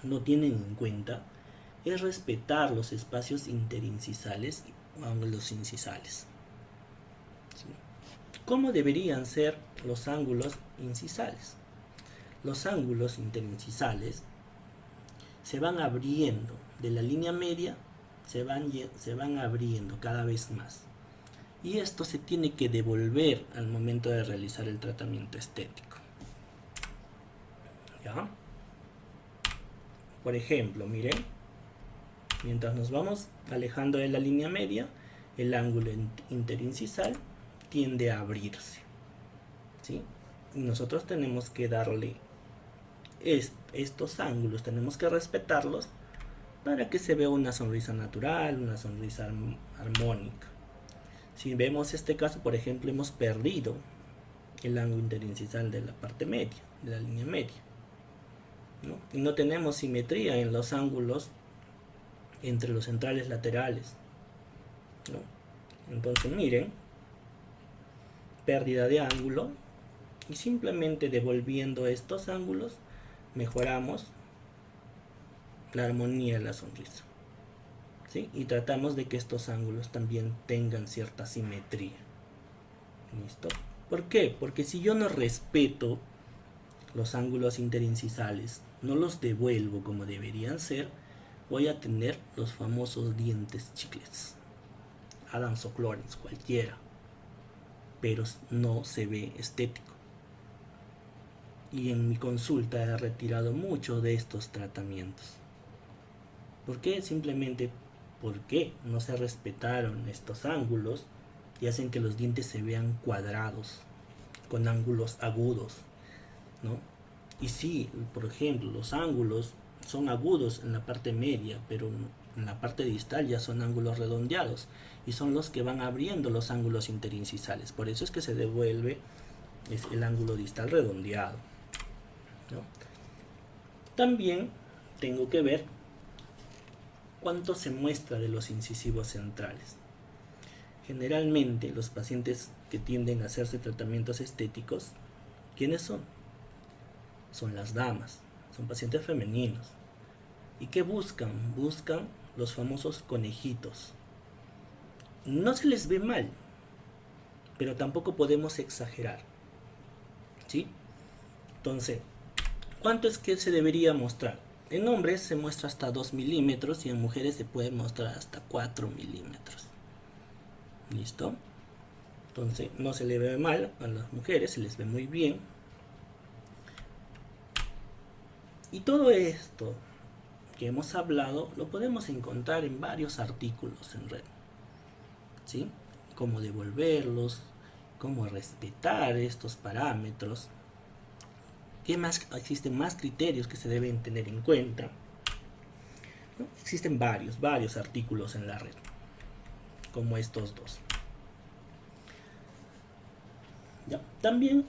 no tienen en cuenta es respetar los espacios interincisales o ángulos incisales. ¿Sí? ¿Cómo deberían ser los ángulos incisales? Los ángulos interincisales se van abriendo de la línea media, se van abriendo cada vez más. Y esto se tiene que devolver al momento de realizar el tratamiento estético. ¿Ya? Por ejemplo, miren, mientras nos vamos alejando de la línea media, el ángulo interincisal tiende a abrirse, ¿sí? Y nosotros tenemos que darle estos ángulos, tenemos que respetarlos para que se vea una sonrisa natural, una sonrisa armónica. Si vemos este caso, por ejemplo, hemos perdido el ángulo interincisal de la parte media, de la línea media, ¿no? Y no tenemos simetría en los ángulos entre los centrales laterales, ¿no? Entonces miren, pérdida de ángulo, y simplemente devolviendo estos ángulos mejoramos la armonía de la sonrisa, ¿sí? Y tratamos de que estos ángulos también tengan cierta simetría. ¿Listo? ¿Por qué? Porque si yo no respeto los ángulos interincisales, no los devuelvo como deberían ser, voy a tener los famosos dientes chicles, Adams o Clarence, cualquiera, pero no se ve estético. Y en mi consulta he retirado mucho de estos tratamientos. ¿Por qué? Simplemente porque no se respetaron estos ángulos y hacen que los dientes se vean cuadrados, con ángulos agudos, ¿no? Y sí, por ejemplo, los ángulos son agudos en la parte media, pero en la parte distal ya son ángulos redondeados y son los que van abriendo los ángulos interincisales. Por eso es que se devuelve el ángulo distal redondeado, ¿no? También tengo que ver ¿cuánto se muestra de los incisivos centrales? Generalmente los pacientes que tienden a hacerse tratamientos estéticos, ¿quiénes son? Son las damas, son pacientes femeninos. ¿Y qué buscan? Buscan los famosos conejitos. No se les ve mal, pero tampoco podemos exagerar, ¿sí? Entonces, ¿cuánto es que se debería mostrar? En hombres se muestra hasta 2 milímetros y en mujeres se puede mostrar hasta 4 milímetros. ¿Listo? Entonces, no se le ve mal a las mujeres, se les ve muy bien. Y todo esto que hemos hablado lo podemos encontrar en varios artículos en red, ¿sí? Cómo devolverlos, cómo respetar estos parámetros, qué más existen, más criterios que se deben tener en cuenta, ¿no? Existen varios artículos en la red, como estos dos. ¿Ya? También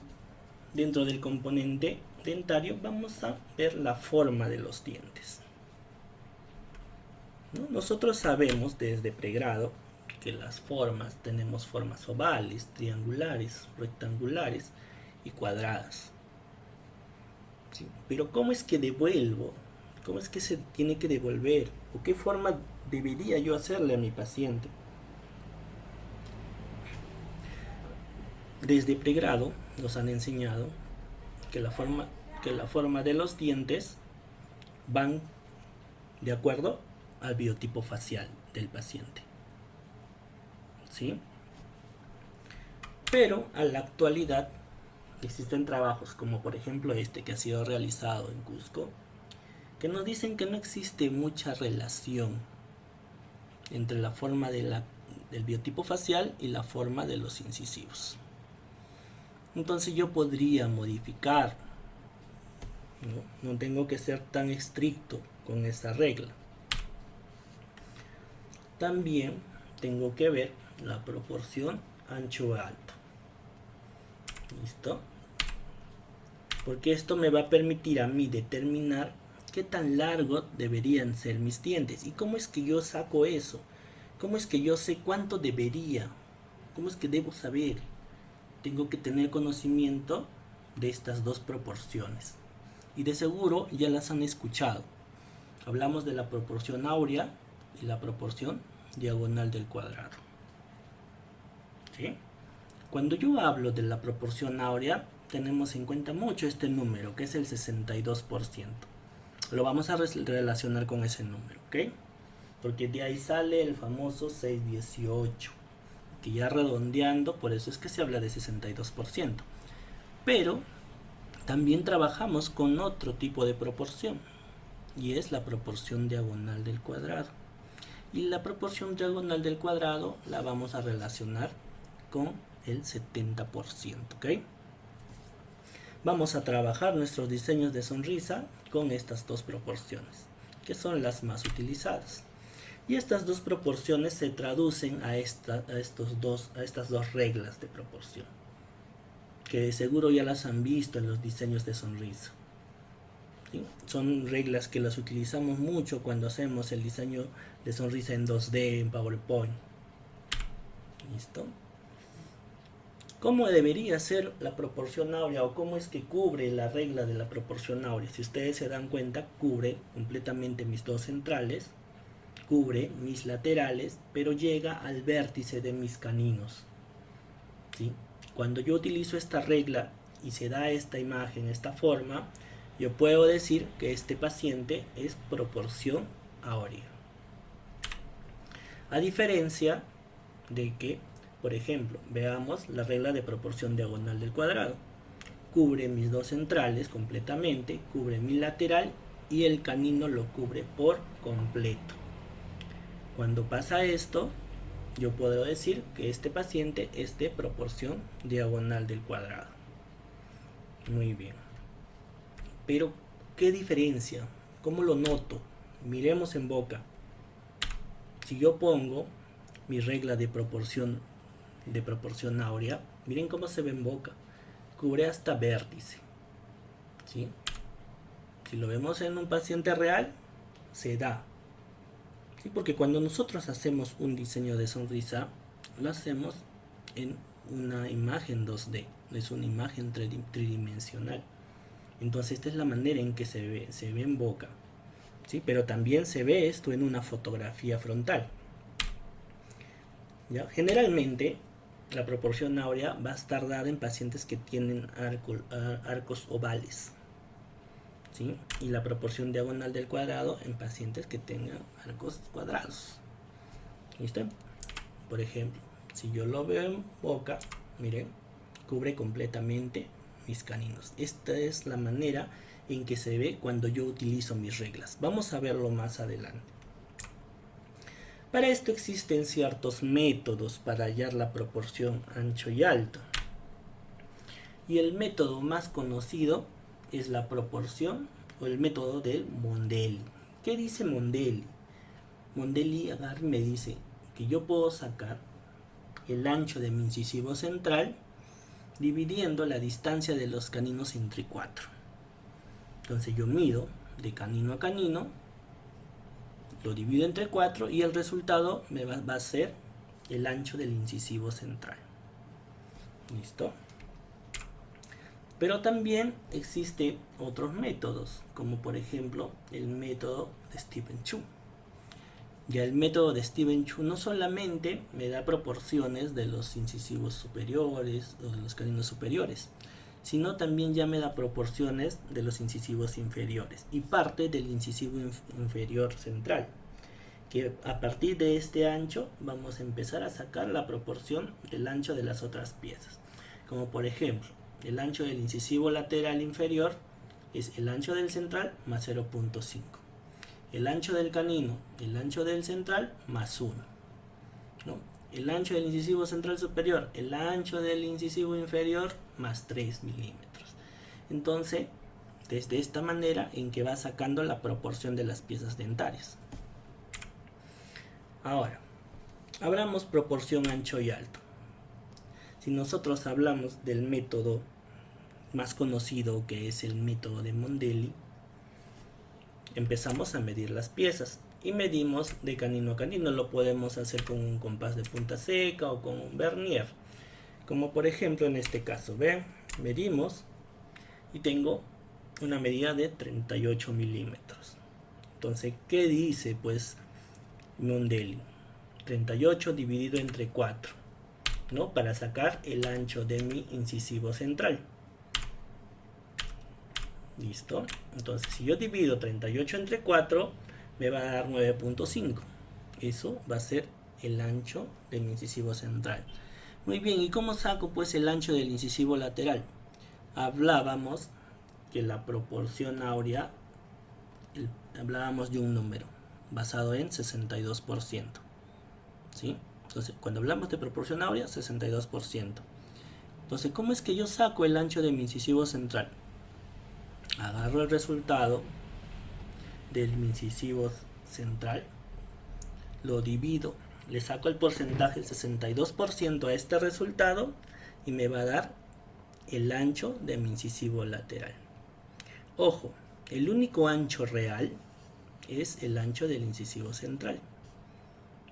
dentro del componente dentario vamos a ver la forma de los dientes, ¿no? Nosotros sabemos desde pregrado que las formas, tenemos formas ovales, triangulares, rectangulares y cuadradas, ¿sí? Pero ¿cómo es que devuelvo? ¿Cómo es que se tiene que devolver? ¿O qué forma debería yo hacerle a mi paciente? Desde pregrado nos han enseñado que la forma de los dientes van de acuerdo al biotipo facial del paciente, ¿sí? Pero a la actualidad existen trabajos como por ejemplo este que ha sido realizado en Cusco, que nos dicen que no existe mucha relación entre la forma del biotipo facial y la forma de los incisivos. Entonces yo podría modificar, no tengo que ser tan estricto con esa regla. También tengo que ver la proporción ancho-alto. ¿Listo? Porque esto me va a permitir a mí determinar qué tan largo deberían ser mis dientes. ¿Y cómo es que yo saco eso? ¿Cómo es que yo sé cuánto debería? ¿Cómo es que debo saber? Tengo que tener conocimiento de estas dos proporciones. Y de seguro ya las han escuchado. Hablamos de la proporción áurea y la proporción diagonal del cuadrado, ¿sí? Cuando yo hablo de la proporción áurea, tenemos en cuenta mucho este número, que es el 62%. Lo vamos a relacionar con ese número, ¿ok? Porque de ahí sale el famoso 618, que ya redondeando, por eso es que se habla de 62%. Pero también trabajamos con otro tipo de proporción, y es la proporción diagonal del cuadrado. Y la proporción diagonal del cuadrado la vamos a relacionar con el 70%, ¿ok? Vamos a trabajar nuestros diseños de sonrisa con estas dos proporciones, que son las más utilizadas. Y estas dos proporciones se traducen a estas dos reglas de proporción, que seguro ya las han visto en los diseños de sonrisa. ¿Sí? Son reglas que las utilizamos mucho cuando hacemos el diseño de sonrisa en 2D, en PowerPoint. ¿Listo? ¿Cómo debería ser la proporción áurea o cómo es que cubre la regla de la proporción áurea? Si ustedes se dan cuenta, cubre completamente mis dos centrales, cubre mis laterales, pero llega al vértice de mis caninos, ¿sí? Cuando yo utilizo esta regla y se da esta imagen, esta forma, yo puedo decir que este paciente es proporción áurea. A diferencia de que, por ejemplo, veamos la regla de proporción diagonal del cuadrado. Cubre mis dos centrales completamente, cubre mi lateral y el canino lo cubre por completo. Cuando pasa esto, yo puedo decir que este paciente es de proporción diagonal del cuadrado. Muy bien. Pero, ¿qué diferencia? ¿Cómo lo noto? Miremos en boca. Si yo pongo mi regla de proporción áurea, miren cómo se ve en boca. Cubre hasta vértice, ¿sí? Si lo vemos en un paciente real, se da. ¿sí? Porque cuando nosotros hacemos un diseño de sonrisa, lo hacemos en una imagen 2D, es una imagen tridimensional. Entonces esta es la manera en que se ve en boca, ¿sí? Pero también se ve esto en una fotografía frontal, ¿ya? Generalmente la proporción áurea va a estar dada en pacientes que tienen arcos ovales, ¿sí? Y la proporción diagonal del cuadrado en pacientes que tengan arcos cuadrados. ¿Listo? Por ejemplo, si yo lo veo en boca, miren, cubre completamente mis caninos. Esta es la manera en que se ve cuando yo utilizo mis reglas. Vamos a verlo más adelante. Para esto existen ciertos métodos para hallar la proporción ancho y alto. Y el método más conocido es la proporción o el método del Mondelli. ¿Qué dice Mondelli? Mondelli agarra y me dice que yo puedo sacar el ancho de mi incisivo central dividiendo la distancia de los caninos entre 4. Entonces yo mido de canino a canino, lo divido entre 4 y el resultado me va a ser el ancho del incisivo central. ¿Listo? Pero también existen otros métodos, como por ejemplo el método de Steven Chu. Ya el método de Steven Chu no solamente me da proporciones de los incisivos superiores o de los caninos superiores, sino también ya me da proporciones de los incisivos inferiores y parte del incisivo inferior central, que a partir de este ancho vamos a empezar a sacar la proporción del ancho de las otras piezas, como por ejemplo el ancho del incisivo lateral inferior es el ancho del central más 0.5, el ancho del canino, el ancho del central más 1, ¿no? El ancho del incisivo central superior, el ancho del incisivo inferior más 3 milímetros. Entonces, desde esta manera en que va sacando la proporción de las piezas dentarias. Ahora, hablamos proporción ancho y alto. Si nosotros hablamos del método más conocido, que es el método de Mondelli, empezamos a medir las piezas y medimos de canino a canino. Lo podemos hacer con un compás de punta seca o con un vernier, como por ejemplo en este caso. Ven, medimos y tengo una medida de 38 milímetros. Entonces, ¿qué dice pues Mondelli? 38 dividido entre 4, ¿no? Para sacar el ancho de mi incisivo central. Listo. Entonces, si yo divido 38 entre 4, me va a dar 9.5. Eso va a ser el ancho del incisivo central. Muy bien, ¿y cómo saco pues el ancho del incisivo lateral? Hablábamos que la proporción áurea, hablábamos de un número basado en 62%. ¿Sí? Entonces, cuando hablamos de proporción áurea, 62%. Entonces, ¿cómo es que yo saco el ancho de mi incisivo central? Agarro el resultado del incisivo central, lo divido, le saco el porcentaje, el 62% a este resultado y me va a dar el ancho de mi incisivo lateral. Ojo, el único ancho real es el ancho del incisivo central,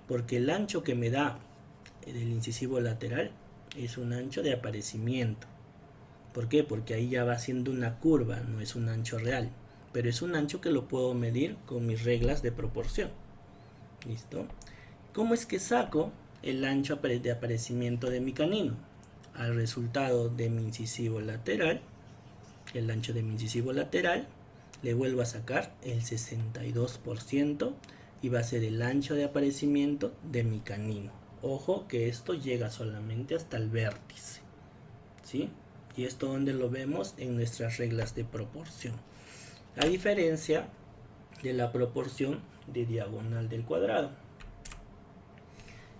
porque el ancho que me da del incisivo lateral es un ancho de aparecimiento. ¿Por qué? Porque ahí ya va siendo una curva, no es un ancho real, pero es un ancho que lo puedo medir con mis reglas de proporción. ¿Listo? ¿Cómo es que saco el ancho de aparecimiento de mi canino? Al resultado de mi incisivo lateral, el ancho de mi incisivo lateral, le vuelvo a sacar el 62% y va a ser el ancho de aparecimiento de mi canino. Ojo que esto llega solamente hasta el vértice, ¿sí? Y esto donde lo vemos en nuestras reglas de proporción, a diferencia de la proporción de diagonal del cuadrado.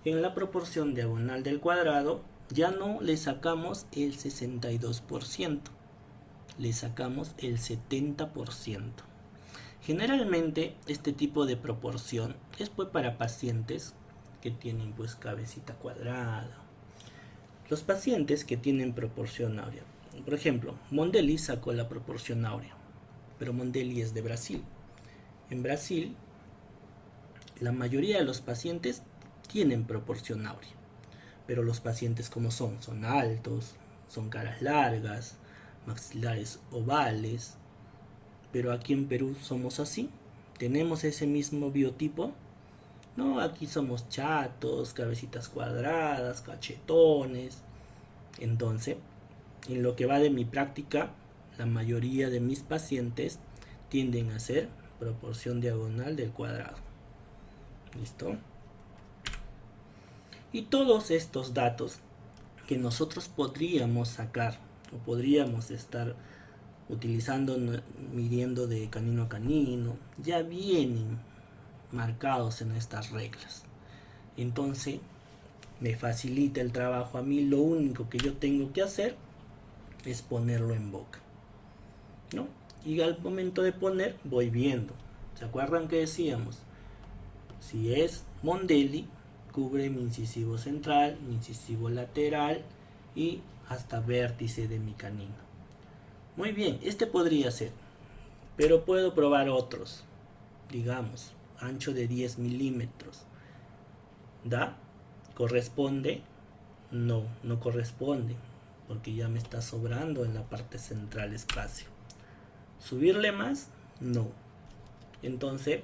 En la proporción diagonal del cuadrado ya no le sacamos el 62%, le sacamos el 70%. Generalmente este tipo de proporción es pues para pacientes que tienen pues cabecita cuadrada. Los pacientes que tienen proporción áurea, por ejemplo, Mondelli sacó la proporción áurea, pero Mondelli es de Brasil. En Brasil La mayoría de los pacientes tienen proporción áurea, pero los pacientes como son altos, son caras largas, maxilares ovales, pero aquí en Perú somos así, tenemos ese mismo biotipo. No, aquí somos chatos, cabecitas cuadradas, cachetones. Entonces, en lo que va de mi práctica, la mayoría de mis pacientes tienden a ser proporción diagonal del cuadrado. ¿Listo? Y todos estos datos que nosotros podríamos sacar o podríamos estar utilizando, midiendo de canino a canino, ya vienen marcados en estas reglas. Entonces, me facilita el trabajo a mí. Lo único que yo tengo que hacer es ponerlo en boca, ¿no? Y al momento de poner voy viendo. ¿Se acuerdan que decíamos? Si es Mondelli, cubre mi incisivo central, mi incisivo lateral y hasta vértice de mi canino. Muy bien, este podría ser, pero puedo probar otros. Digamos, ancho de 10 milímetros. ¿Da? ¿Corresponde? No, no corresponde, porque ya me está sobrando en la parte central espacio. ¿Subirle más? No. Entonces,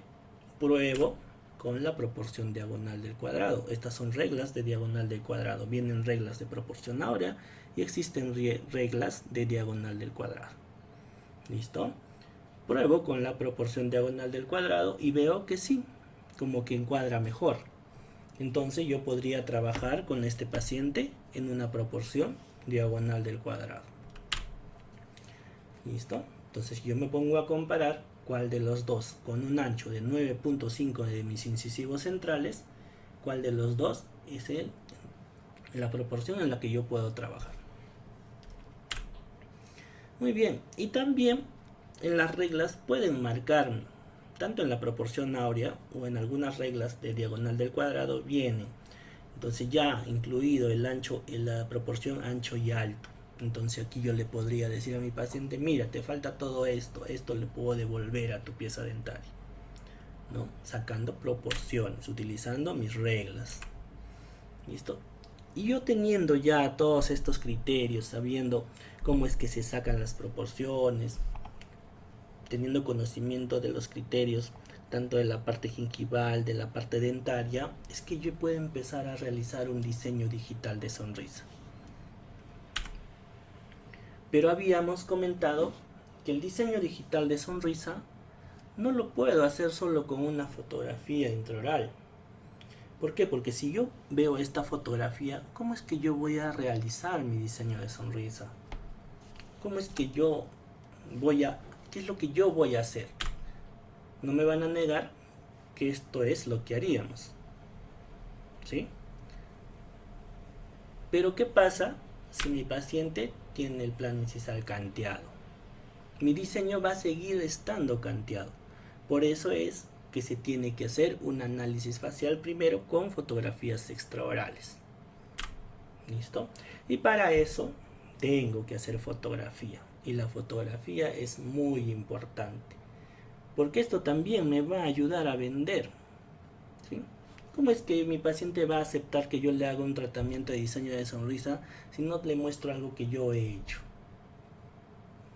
pruebo con la proporción diagonal del cuadrado. Estas son reglas de diagonal del cuadrado. Vienen reglas de proporción áurea y existen reglas de diagonal del cuadrado. ¿Listo? Pruebo con la proporción diagonal del cuadrado y veo que sí, como que encuadra mejor. Entonces yo podría trabajar con este paciente en una proporción diagonal del cuadrado. ¿Listo? Entonces yo me pongo a comparar cuál de los dos, con un ancho de 9.5 de mis incisivos centrales, cuál de los dos es la proporción en la que yo puedo trabajar. Muy bien, y también en las reglas pueden marcarme, tanto en la proporción áurea o en algunas reglas de diagonal del cuadrado vienen. Entonces ya incluido el ancho en la proporción ancho y alto. Entonces aquí yo le podría decir a mi paciente, mira, te falta todo esto, esto le puedo devolver a tu pieza dentaria, ¿no? Sacando proporciones, utilizando mis reglas. ¿Listo? Y yo teniendo ya todos estos criterios, sabiendo cómo es que se sacan las proporciones, teniendo conocimiento de los criterios, tanto de la parte gingival, de la parte dentaria, es que yo puedo empezar a realizar un diseño digital de sonrisa. Pero habíamos comentado que el diseño digital de sonrisa no lo puedo hacer solo con una fotografía intraoral. ¿Por qué? Porque si yo veo esta fotografía, ¿cómo es que yo voy a realizar mi diseño de sonrisa? ¿Cómo es que yo qué es lo que yo voy a hacer? No me van a negar que esto es lo que haríamos, ¿sí? Pero ¿qué pasa si mi paciente tiene el plano incisal canteado? Mi diseño va a seguir estando canteado. Por eso es que se tiene que hacer un análisis facial primero con fotografías extraorales. ¿Listo? Y para eso tengo que hacer fotografía. Y la fotografía es muy importante, porque esto también me va a ayudar a vender, ¿sí? ¿Cómo es que mi paciente va a aceptar que yo le haga un tratamiento de diseño de sonrisa si no le muestro algo que yo he hecho?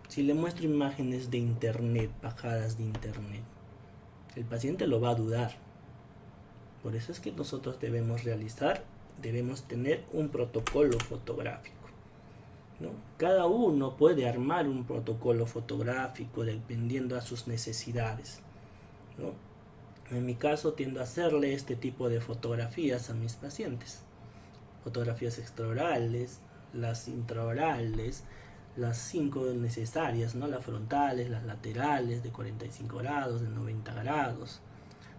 Si le muestro imágenes de internet, bajadas de internet, el paciente lo va a dudar. Por eso es que nosotros debemos tener un protocolo fotográfico, ¿no? Cada uno puede armar un protocolo fotográfico dependiendo a sus necesidades, ¿no? En mi caso tiendo a hacerle este tipo de fotografías a mis pacientes. Fotografías extraorales, las intraorales, las 5 necesarias, ¿no? Las frontales, las laterales de 45 grados, de 90 grados.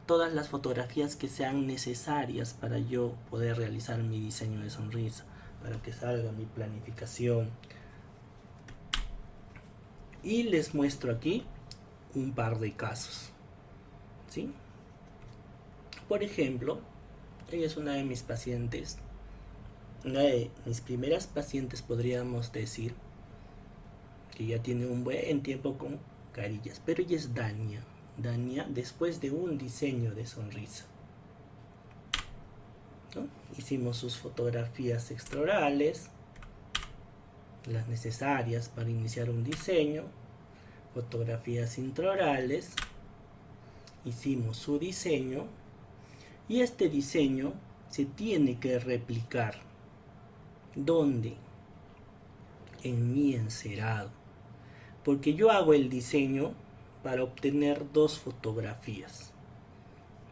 Todas las fotografías que sean necesarias para yo poder realizar mi diseño de sonrisa, para que salga mi planificación. Y les muestro aquí un par de casos, ¿sí? Por ejemplo, ella es una de mis pacientes, una de mis primeras pacientes, podríamos decir, que ya tiene un buen tiempo con carillas, pero ella es Dania después de un diseño de sonrisa. ¿no? Hicimos sus fotografías extraorales, las necesarias para iniciar un diseño, fotografías intraorales, hicimos su diseño y este diseño se tiene que replicar. ¿Dónde? En mi encerado. Porque yo hago el diseño para obtener dos fotografías.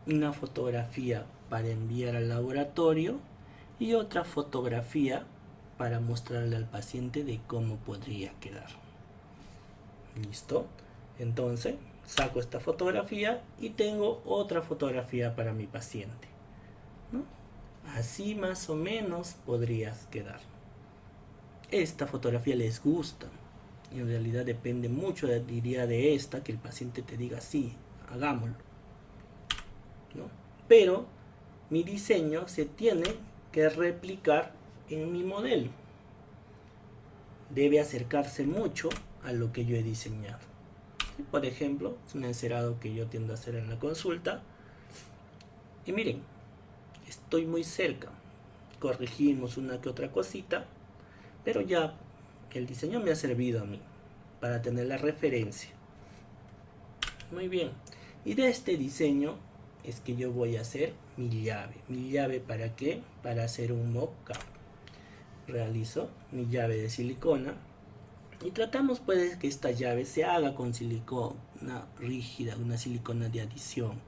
Una fotografía para enviar al laboratorio y otra fotografía para mostrarle al paciente de cómo podría quedar. ¿Listo? Entonces saco esta fotografía y tengo otra fotografía para mi paciente, ¿no? Así más o menos podrías quedar. Esta fotografía les gusta. En realidad depende mucho, diría, de esta, que el paciente te diga sí, hagámoslo, ¿no? Pero mi diseño se tiene que replicar en mi modelo. Debe acercarse mucho a lo que yo he diseñado. Por ejemplo, es un encerado que yo tiendo a hacer en la consulta. Y miren, estoy muy cerca. Corregimos una que otra cosita, pero ya el diseño me ha servido a mí para tener la referencia. Muy bien. Y de este diseño es que yo voy a hacer mi llave. ¿Mi llave para qué? Para hacer un mock-up. Realizo mi llave de silicona y tratamos pues que esta llave se haga con silicona rígida, una silicona de adición.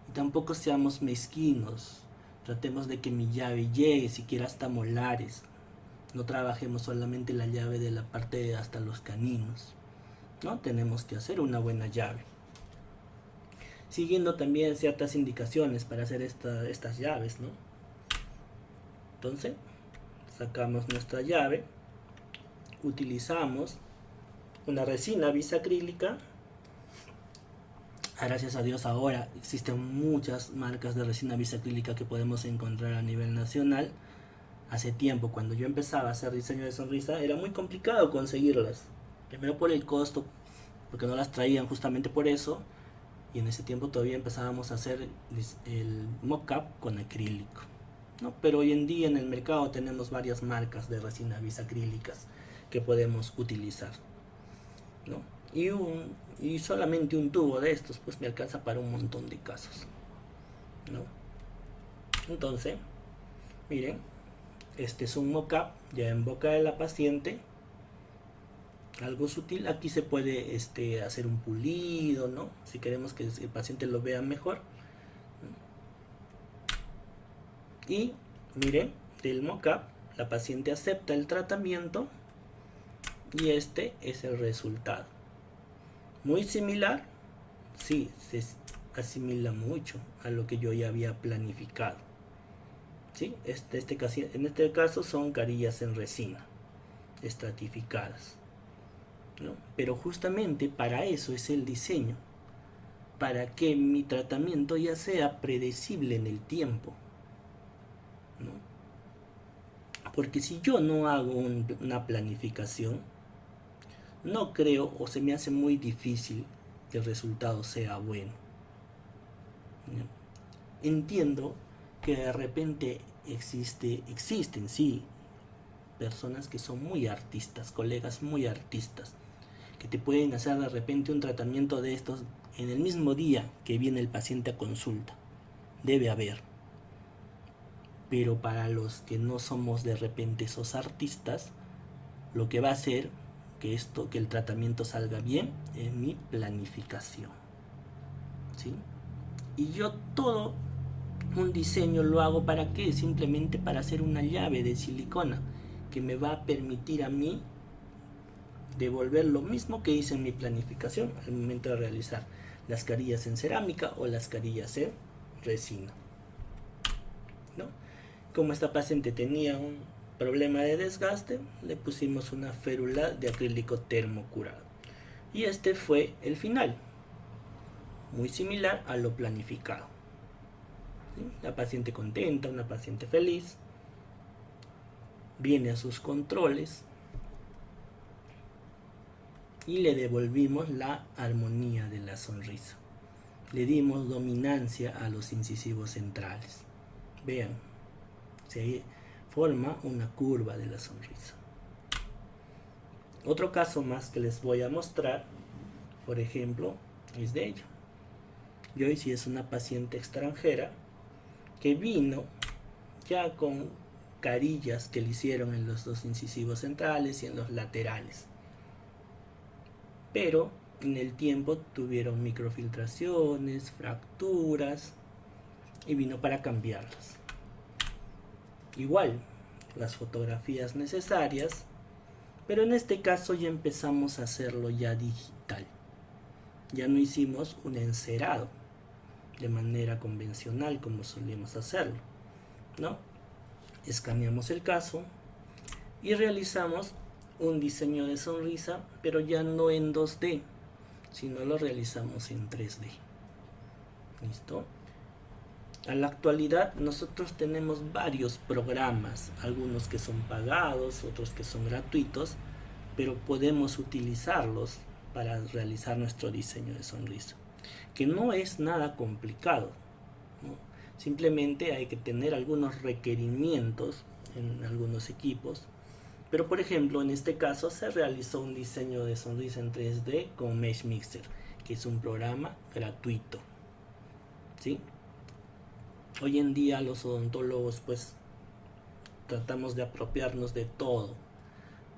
Y tampoco seamos mezquinos. Tratemos de que mi llave llegue siquiera hasta molares. No trabajemos solamente la llave de la parte de hasta los caninos, ¿no? Tenemos que hacer una buena llave. Siguiendo también ciertas indicaciones para hacer estas llaves, ¿no? Entonces, sacamos nuestra llave. Utilizamos una resina bisacrílica. Gracias a Dios ahora existen muchas marcas de resina bisacrílica que podemos encontrar a nivel nacional. Hace tiempo, cuando yo empezaba a hacer diseño de sonrisa, era muy complicado conseguirlas. Primero por el costo, porque no las traían justamente por eso. Y en ese tiempo todavía empezábamos a hacer el mock-up con acrílico, ¿no? Pero hoy en día en el mercado tenemos varias marcas de resina bisacrílicas que podemos utilizar, ¿no? Y solamente un tubo de estos pues me alcanza para un montón de casos, ¿no? Entonces, miren, este es un mock-up ya en boca de la paciente, algo sutil. Aquí se puede hacer un pulido, ¿no? Si queremos que el paciente lo vea mejor. Y miren, del mock-up la paciente acepta el tratamiento y este es el resultado. Muy similar, sí, se asimila mucho a lo que yo ya había planificado, ¿sí? En este caso son carillas en resina estratificadas, ¿no? Pero justamente para eso es el diseño, para que mi tratamiento ya sea predecible en el tiempo, ¿no? Porque si yo no hago una planificación, no creo, o se me hace muy difícil que el resultado sea bueno, ¿no? Entiendo que de repente existen, sí, personas que son muy artistas, colegas muy artistas, que te pueden hacer de repente un tratamiento de estos en el mismo día que viene el paciente a consulta. Debe haber. Pero para los que no somos de repente esos artistas, lo que va a hacer que el tratamiento salga bien es mi planificación, ¿sí? Y yo todo un diseño lo hago para qué, simplemente para hacer una llave de silicona que me va a permitir a mí devolver lo mismo que hice en mi planificación al momento de realizar las carillas en cerámica o las carillas en resina, ¿no? Como esta paciente tenía un problema de desgaste, le pusimos una férula de acrílico termocurado y este fue el final, muy similar a lo planificado, ¿sí? La paciente contenta, una paciente feliz, viene a sus controles y le devolvimos la armonía de la sonrisa. Le dimos dominancia a los incisivos centrales. Vean, Se forma una curva de la sonrisa. Otro caso más que les voy a mostrar, por ejemplo, es de ella. Joyce es una paciente extranjera que vino ya con carillas que le hicieron en los dos incisivos centrales y en los laterales. Pero en el tiempo tuvieron microfiltraciones, fracturas y vino para cambiarlas. Igual, las fotografías necesarias, pero en este caso ya empezamos a hacerlo ya digital. Ya no hicimos un encerado de manera convencional como solíamos hacerlo, ¿no? Escaneamos el caso y realizamos un diseño de sonrisa, pero ya no en 2D, sino lo realizamos en 3D. ¿Listo? A la actualidad nosotros tenemos varios programas, algunos que son pagados, otros que son gratuitos, pero podemos utilizarlos para realizar nuestro diseño de sonrisa, que no es nada complicado, ¿no? Simplemente hay que tener algunos requerimientos en algunos equipos. Pero por ejemplo, en este caso se realizó un diseño de sonrisa en 3D con Mesh Mixer, que es un programa gratuito, ¿sí? Hoy en día los odontólogos pues tratamos de apropiarnos de todo.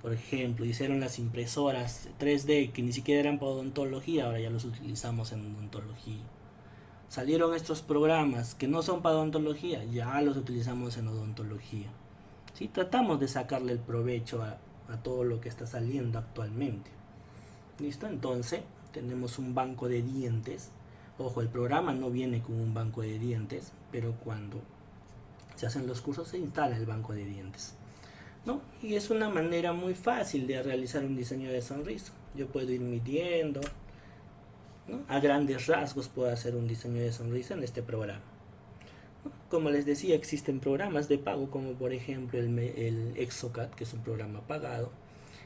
Por ejemplo, hicieron las impresoras 3D que ni siquiera eran para odontología, ahora ya los utilizamos en odontología. Salieron estos programas que no son para odontología, ya los utilizamos en odontología. ¿Sí? Tratamos de sacarle el provecho a todo lo que está saliendo actualmente. ¿Listo? Entonces, tenemos un banco de dientes. Ojo, el programa no viene con un banco de dientes, pero cuando se hacen los cursos se instala el banco de dientes, ¿no? Y es una manera muy fácil de realizar un diseño de sonrisa. Yo puedo ir midiendo, ¿no? A grandes rasgos puedo hacer un diseño de sonrisa en este programa. Como les decía, existen programas de pago como por ejemplo el Exocad, que es un programa pagado,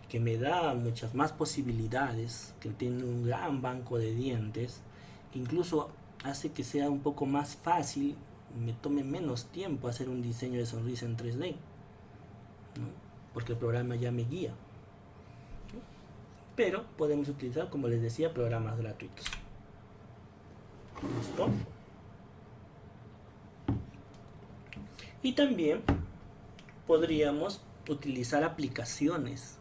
que me da muchas más posibilidades, que tiene un gran banco de dientes, que incluso hace que sea un poco más fácil, me tome menos tiempo hacer un diseño de sonrisa en 3D, ¿no? Porque el programa ya me guía, ¿no? Pero podemos utilizar, como les decía, programas gratuitos. ¿Listo? Y también podríamos utilizar aplicaciones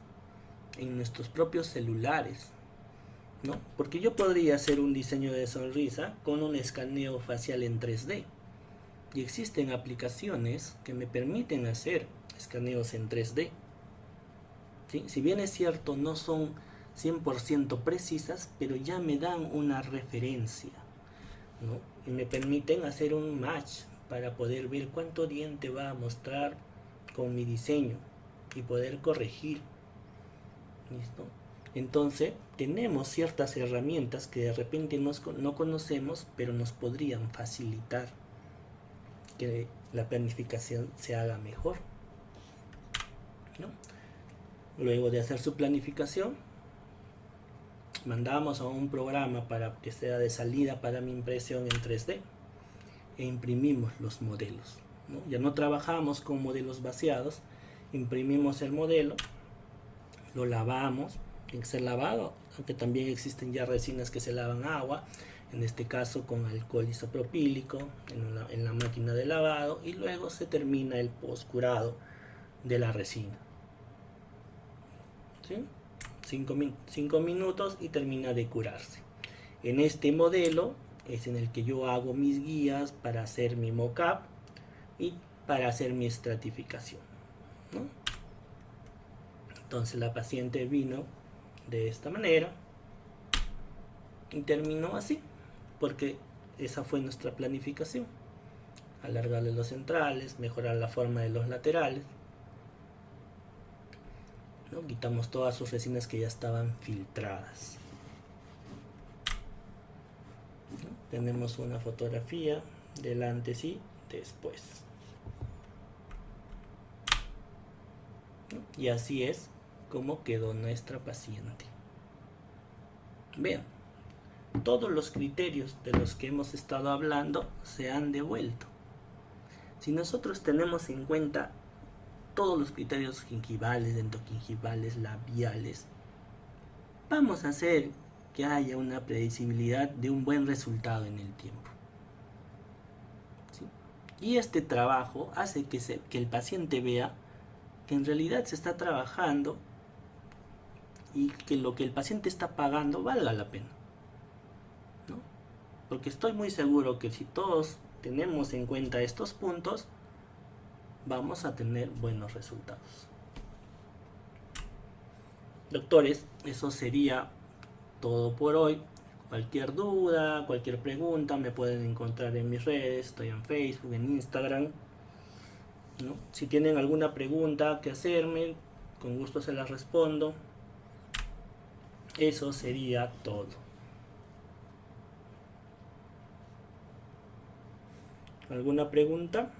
en nuestros propios celulares, ¿no? Porque yo podría hacer un diseño de sonrisa con un escaneo facial en 3D. Y existen aplicaciones que me permiten hacer escaneos en 3D. ¿Sí? Si bien es cierto, no son 100% precisas, pero ya me dan una referencia, ¿no? Y me permiten hacer un match para poder ver cuánto diente va a mostrar con mi diseño y poder corregir. ¿Listo? Entonces tenemos ciertas herramientas que de repente no conocemos, pero nos podrían facilitar que la planificación se haga mejor, ¿no? Luego de hacer su planificación, mandamos a un programa para que sea de salida para mi impresión en 3D e imprimimos los modelos, ¿no? Ya no trabajamos con modelos vaciados, imprimimos el modelo, lo lavamos, tiene que ser lavado, aunque también existen ya resinas que se lavan agua, en este caso con alcohol isopropílico en la máquina de lavado, y luego se termina el postcurado de la resina, ¿sí? 5 minutos y termina de curarse. En este modelo es en el que yo hago mis guías para hacer mi mockup y para hacer mi estratificación, ¿no? Entonces la paciente vino de esta manera y terminó así, porque esa fue nuestra planificación: alargarle los centrales, mejorar la forma de los laterales, ¿no? Quitamos todas sus resinas que ya estaban filtradas, ¿no? Tenemos una fotografía del antes y después, ¿no? Y así es como quedó nuestra paciente. Vean, todos los criterios de los que hemos estado hablando se han devuelto. Si nosotros tenemos en cuenta todos los criterios gingivales, dentogingivales, labiales, vamos a hacer que haya una predecibilidad de un buen resultado en el tiempo. ¿Sí? Y este trabajo hace que el paciente vea que en realidad se está trabajando y que lo que el paciente está pagando valga la pena, ¿no? Porque estoy muy seguro que si todos tenemos en cuenta estos puntos, vamos a tener buenos resultados. Doctores, eso sería todo por hoy. Cualquier duda, cualquier pregunta me pueden encontrar en mis redes. Estoy en Facebook, en Instagram, ¿no? Si tienen alguna pregunta que hacerme, con gusto se las respondo. Eso sería todo. ¿Alguna pregunta?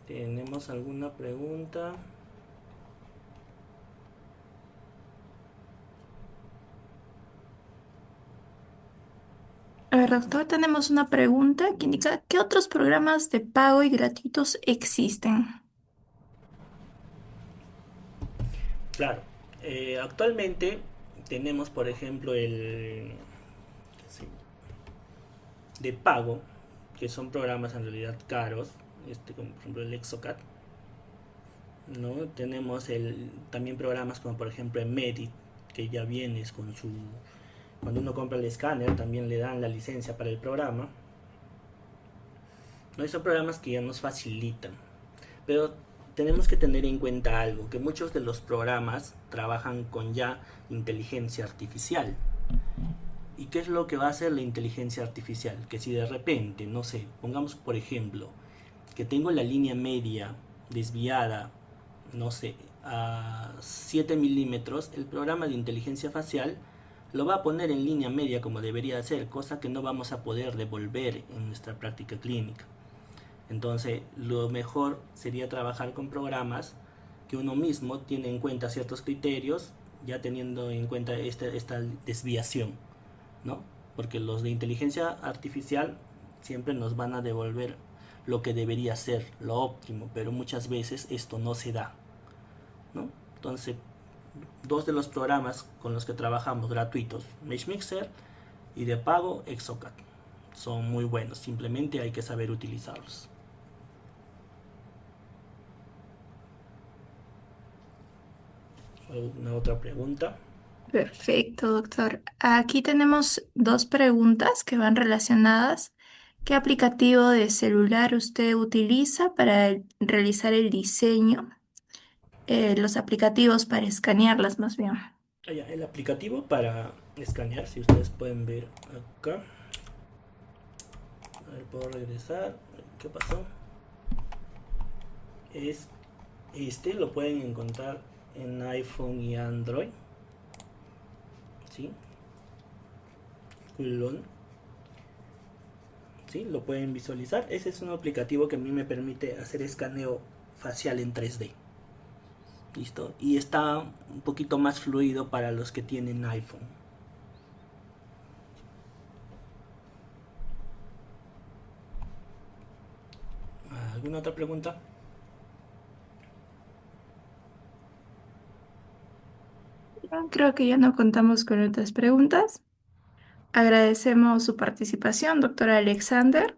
¿Tenemos alguna pregunta? A ver, doctor, tenemos una pregunta que indica, ¿qué otros programas de pago y gratuitos existen? Claro. Actualmente tenemos, por ejemplo, sí, de pago, que son programas en realidad caros, como por ejemplo el Exocad, ¿no? Tenemos también programas como por ejemplo Medit, que ya vienes con su... Cuando uno compra el escáner también le dan la licencia para el programa, ¿no? Y son programas que ya nos facilitan. Pero tenemos que tener en cuenta algo, que muchos de los programas trabajan con ya inteligencia artificial. ¿Y qué es lo que va a hacer la inteligencia artificial? Que si de repente, no sé, pongamos por ejemplo, que tengo la línea media desviada, no sé, a 7 milímetros, el programa de inteligencia facial lo va a poner en línea media como debería ser, cosa que no vamos a poder devolver en nuestra práctica clínica. Entonces, lo mejor sería trabajar con programas que uno mismo tiene en cuenta ciertos criterios, ya teniendo en cuenta esta desviación, ¿no? Porque los de inteligencia artificial siempre nos van a devolver lo que debería ser, lo óptimo, pero muchas veces esto no se da, ¿no? Entonces, dos de los programas con los que trabajamos gratuitos, MeshMixer y de pago, Exocad, son muy buenos, simplemente hay que saber utilizarlos. ¿Alguna otra pregunta? Perfecto, doctor. Aquí tenemos dos preguntas que van relacionadas. ¿Qué aplicativo de celular usted utiliza para realizar el diseño? Los aplicativos para escanearlas más bien. El aplicativo para escanear, si ustedes pueden ver acá. A ver, puedo regresar. ¿Qué pasó? Es lo pueden encontrar en iPhone y Android. ¿Sí? Culon. ¿Sí? Lo pueden visualizar. Ese es un aplicativo que a mí me permite hacer escaneo facial en 3D. ¿Listo? Y está un poquito más fluido para los que tienen iPhone. ¿Alguna otra pregunta? Creo que ya no contamos con otras preguntas. Agradecemos su participación, doctor Alexander.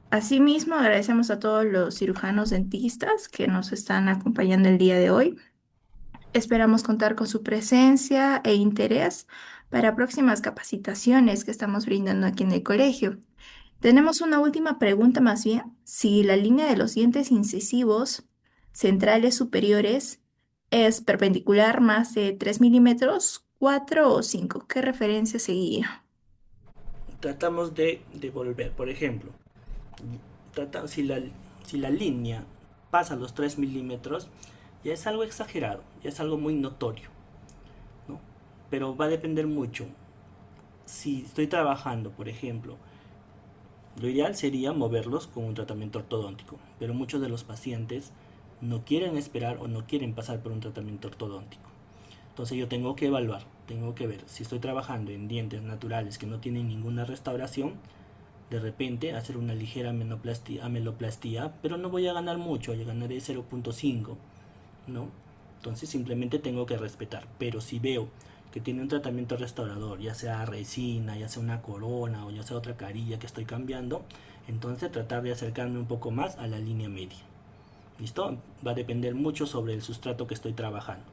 Asimismo, agradecemos a todos los cirujanos dentistas que nos están acompañando el día de hoy. Esperamos contar con su presencia e interés para próximas capacitaciones que estamos brindando aquí en el colegio. Tenemos una última pregunta más bien. Si la línea de los dientes incisivos centrales superiores es perpendicular más de 3 milímetros, 4 o 5, ¿qué referencia seguía? Tratamos de devolver, por ejemplo, si si la línea pasa los 3 milímetros, ya es algo exagerado, ya es algo muy notorio, ¿no? Pero va a depender mucho. Si estoy trabajando, por ejemplo, Lo ideal sería moverlos con un tratamiento ortodóntico, pero muchos de los pacientes no quieren esperar o no quieren pasar por un tratamiento ortodóntico. Entonces yo tengo que evaluar, tengo que ver si estoy trabajando en dientes naturales que no tienen ninguna restauración, de repente hacer una ligera ameloplastía, pero no voy a ganar mucho, yo ganaré 0.5, ¿no? Entonces simplemente tengo que respetar. Pero si veo que tiene un tratamiento restaurador, ya sea resina, ya sea una corona o ya sea otra carilla que estoy cambiando, entonces tratar de acercarme un poco más a la línea media. ¿Listo? Va a depender mucho sobre el sustrato que estoy trabajando.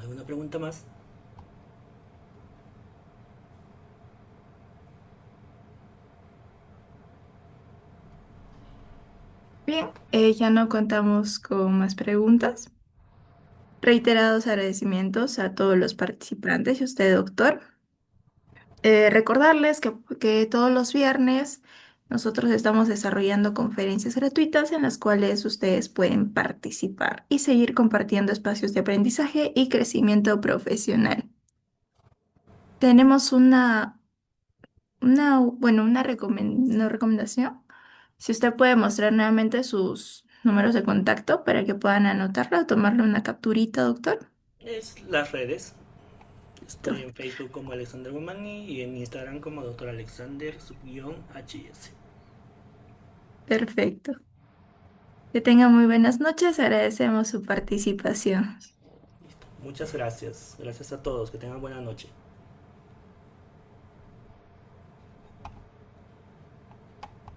¿Alguna pregunta más? Bien, ya no contamos con más preguntas. Reiterados agradecimientos a todos los participantes y a usted, doctor. Recordarles que todos los viernes nosotros estamos desarrollando conferencias gratuitas en las cuales ustedes pueden participar y seguir compartiendo espacios de aprendizaje y crecimiento profesional. Tenemos una recomendación. Si usted puede mostrar nuevamente sus números de contacto para que puedan anotarlo o tomarle una capturita, doctor. Es las redes. Estoy Listo. en Facebook como Alexander Gumani y en Instagram como Dr. Alexander HS. Perfecto. Que tengan muy buenas noches. Agradecemos su participación. Listo. Muchas gracias. Gracias a todos. Que tengan buena noche.